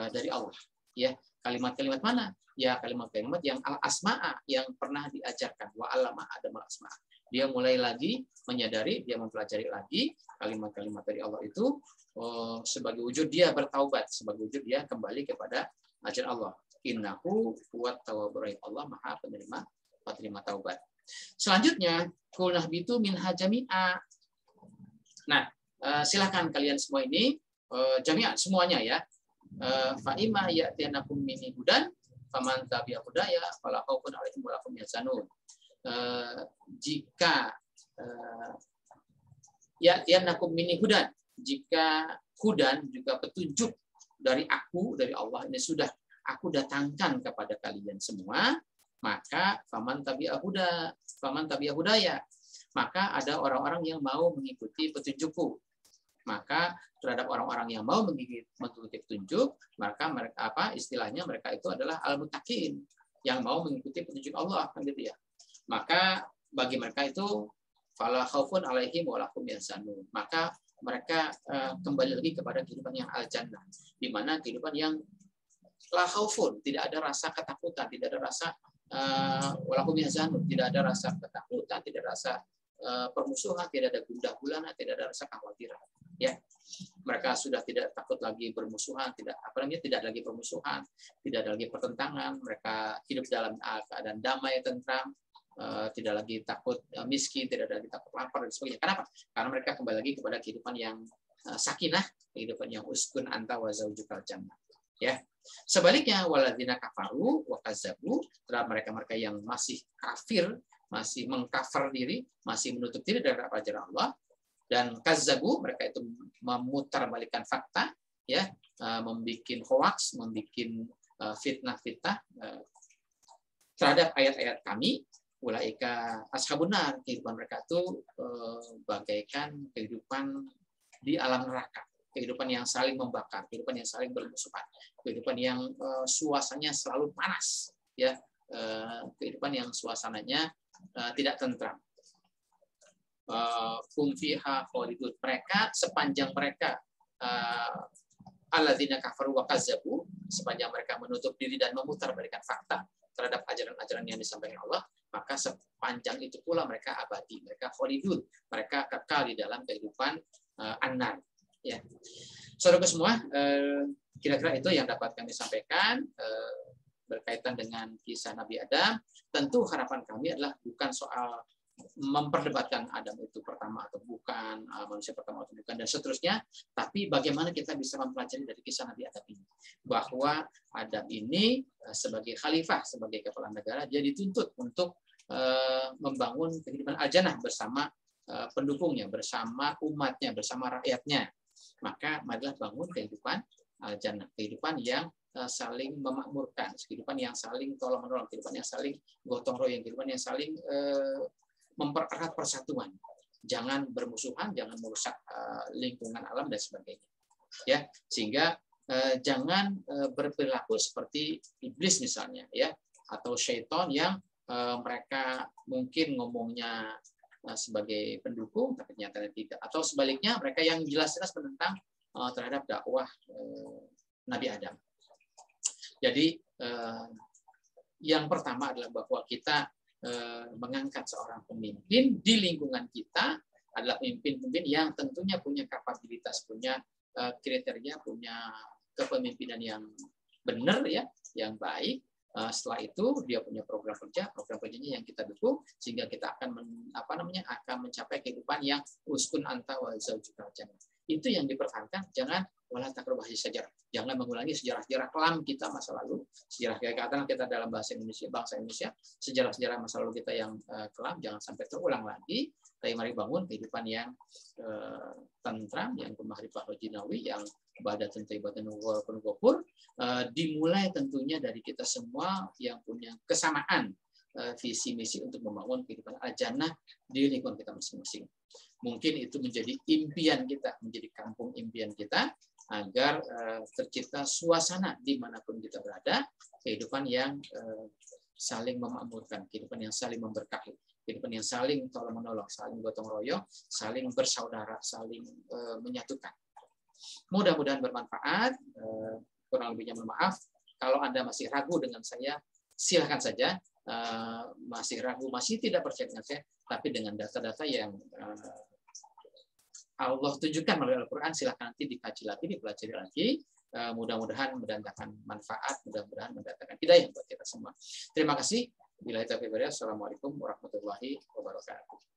dari Allah. Ya, kalimat-kalimat mana? Ya, kalimat-kalimat yang al-asma'a yang pernah diajarkan. Wa alama Adam al-asma'a. Dia mulai lagi menyadari, dia mempelajari lagi kalimat-kalimat dari Allah itu sebagai wujud dia bertaubat, sebagai wujud dia kembali kepada ajaran Allah. Innahu huwat tawwabur rahim. Allah Maha penerima taubat. Selanjutnya, kulnah bitu min hajami'a. Nah, silakan kalian semua ini jami'an semuanya ya. Fa imma ya'tiyanakum minni hudan faman tabi'a hudaya fala khaufun 'alaihim wa la hum yahzanun. Jika ya'tiyanakum minni hudan, jika hudan juga petunjuk dari aku, dari Allah ini sudah aku datangkan kepada kalian semua, maka faman tabi'a hudaya, maka ada orang-orang yang mau mengikuti petunjukku. Maka terhadap orang-orang yang mau mengikuti petunjuk, maka mereka istilahnya mereka itu adalah al-muttaqin, yang mau mengikuti petunjuk Allah, kan gitu ya. Maka bagi mereka itu fala khaufun 'alaihim wa la hum yahzanun. Maka mereka kembali lagi kepada kehidupan yang al-jannah, di mana kehidupan yang la khaufun, tidak ada rasa ketakutan, tidak ada rasa wa la hum yahzanun, tidak ada rasa ketakutan, tidak ada rasa permusuhan, tidak ada gundah gulana, tidak ada rasa kekhawatiran. Ya, mereka sudah tidak takut lagi bermusuhan, tidak lagi permusuhan, tidak ada lagi pertentangan. Mereka hidup dalam keadaan damai, tentram, tidak lagi takut miskin, tidak ada lagi takut lapar dan sebagainya. Kenapa? Karena mereka kembali lagi kepada kehidupan yang sakinah, kehidupan yang uskun anta wa zaujukal jannah. Ya. Sebaliknya waladzina kafaru wa kazzabu, terhadap mereka-mereka yang masih kafir, masih mengkafir diri, masih menutup diri dari ajaran Allah, dan kazzabu, mereka itu memutarbalikkan fakta, ya, membikin hoax, membikin fitnah-fitnah terhadap ayat-ayat kami. Ulaika ashabun nar, kehidupan mereka itu bagaikan kehidupan di alam neraka, kehidupan yang saling membakar, kehidupan yang saling bermusuhan, kehidupan yang suasananya selalu panas, ya, kehidupan yang suasananya tidak tentram. Fiha khalidun, mereka sepanjang mereka alladzina kafaru wa kazzabu, sepanjang mereka menutup diri dan memutarbalikkan fakta terhadap ajaran-ajaran yang disampaikan Allah, maka sepanjang itu pula mereka abadi, mereka khalidun, mereka kekal di dalam kehidupan an-nar. Ya, saudara semua, kira-kira itu yang dapat kami sampaikan berkaitan dengan kisah Nabi Adam. Tentu harapan kami adalah bukan soal memperdebatkan Adam itu pertama atau bukan, manusia pertama atau bukan, dan seterusnya, tapi bagaimana kita bisa mempelajari dari kisah Nabi Adam ini, bahwa Adam ini sebagai khalifah, sebagai kepala negara, dia dituntut untuk membangun kehidupan al-jannah bersama pendukungnya, bersama umatnya, bersama rakyatnya. Maka marilah bangun kehidupan al-jannah, kehidupan yang saling memakmurkan, kehidupan yang saling tolong-menolong, kehidupan yang saling gotong royong, kehidupan yang saling mempererat persatuan. Jangan bermusuhan, jangan merusak lingkungan alam dan sebagainya. Ya, sehingga jangan berperilaku seperti iblis misalnya, ya, atau syaitan yang mereka mungkin ngomongnya sebagai pendukung tapi ternyata tidak, atau sebaliknya mereka yang jelas-jelas menentang terhadap dakwah Nabi Adam. Jadi yang pertama adalah bahwa kita mengangkat seorang pemimpin di lingkungan kita adalah pemimpin-pemimpin yang tentunya punya kapabilitas, punya kriteria, punya kepemimpinan yang benar, ya, yang baik. Setelah itu dia punya program kerjanya yang kita dukung sehingga kita akan akan mencapai kehidupan yang uskun anta wa zaujukal jannah. Itu yang dipertahankan. Jangan wala taqrabu sejarah. Jangan mengulangi sejarah-sejarah kelam kita masa lalu. Sejarah katakan kita dalam bahasa Indonesia, bangsa Indonesia, sejarah-sejarah masa lalu kita yang kelam jangan sampai terulang lagi. Tapi mari bangun kehidupan yang tentram, yang bermahrifah jinawi, yang ibadatun thayyibatan wa ghafur. Dimulai tentunya dari kita semua yang punya kesamaan visi misi untuk membangun kehidupan al-jannah di lingkungan kita masing-masing. Mungkin itu menjadi impian kita, menjadi kampung impian kita, agar tercipta suasana dimanapun kita berada, kehidupan yang saling memakmurkan, kehidupan yang saling memberkahi, kehidupan yang saling tolong-menolong, saling gotong royong, saling bersaudara, saling menyatukan. Mudah-mudahan bermanfaat. Kurang lebihnya mohon maaf. Kalau Anda masih ragu dengan saya, silakan saja. Masih ragu, masih tidak percaya dengan saya, tapi dengan data-data yang Allah tunjukkan melalui Al-Quran, silakan nanti dikaji lagi, dipelajari lagi. Mudah-mudahan mendatangkan manfaat, mudah-mudahan mendatangkan hidayah buat kita semua. Terima kasih. Assalamualaikum warahmatullahi wabarakatuh.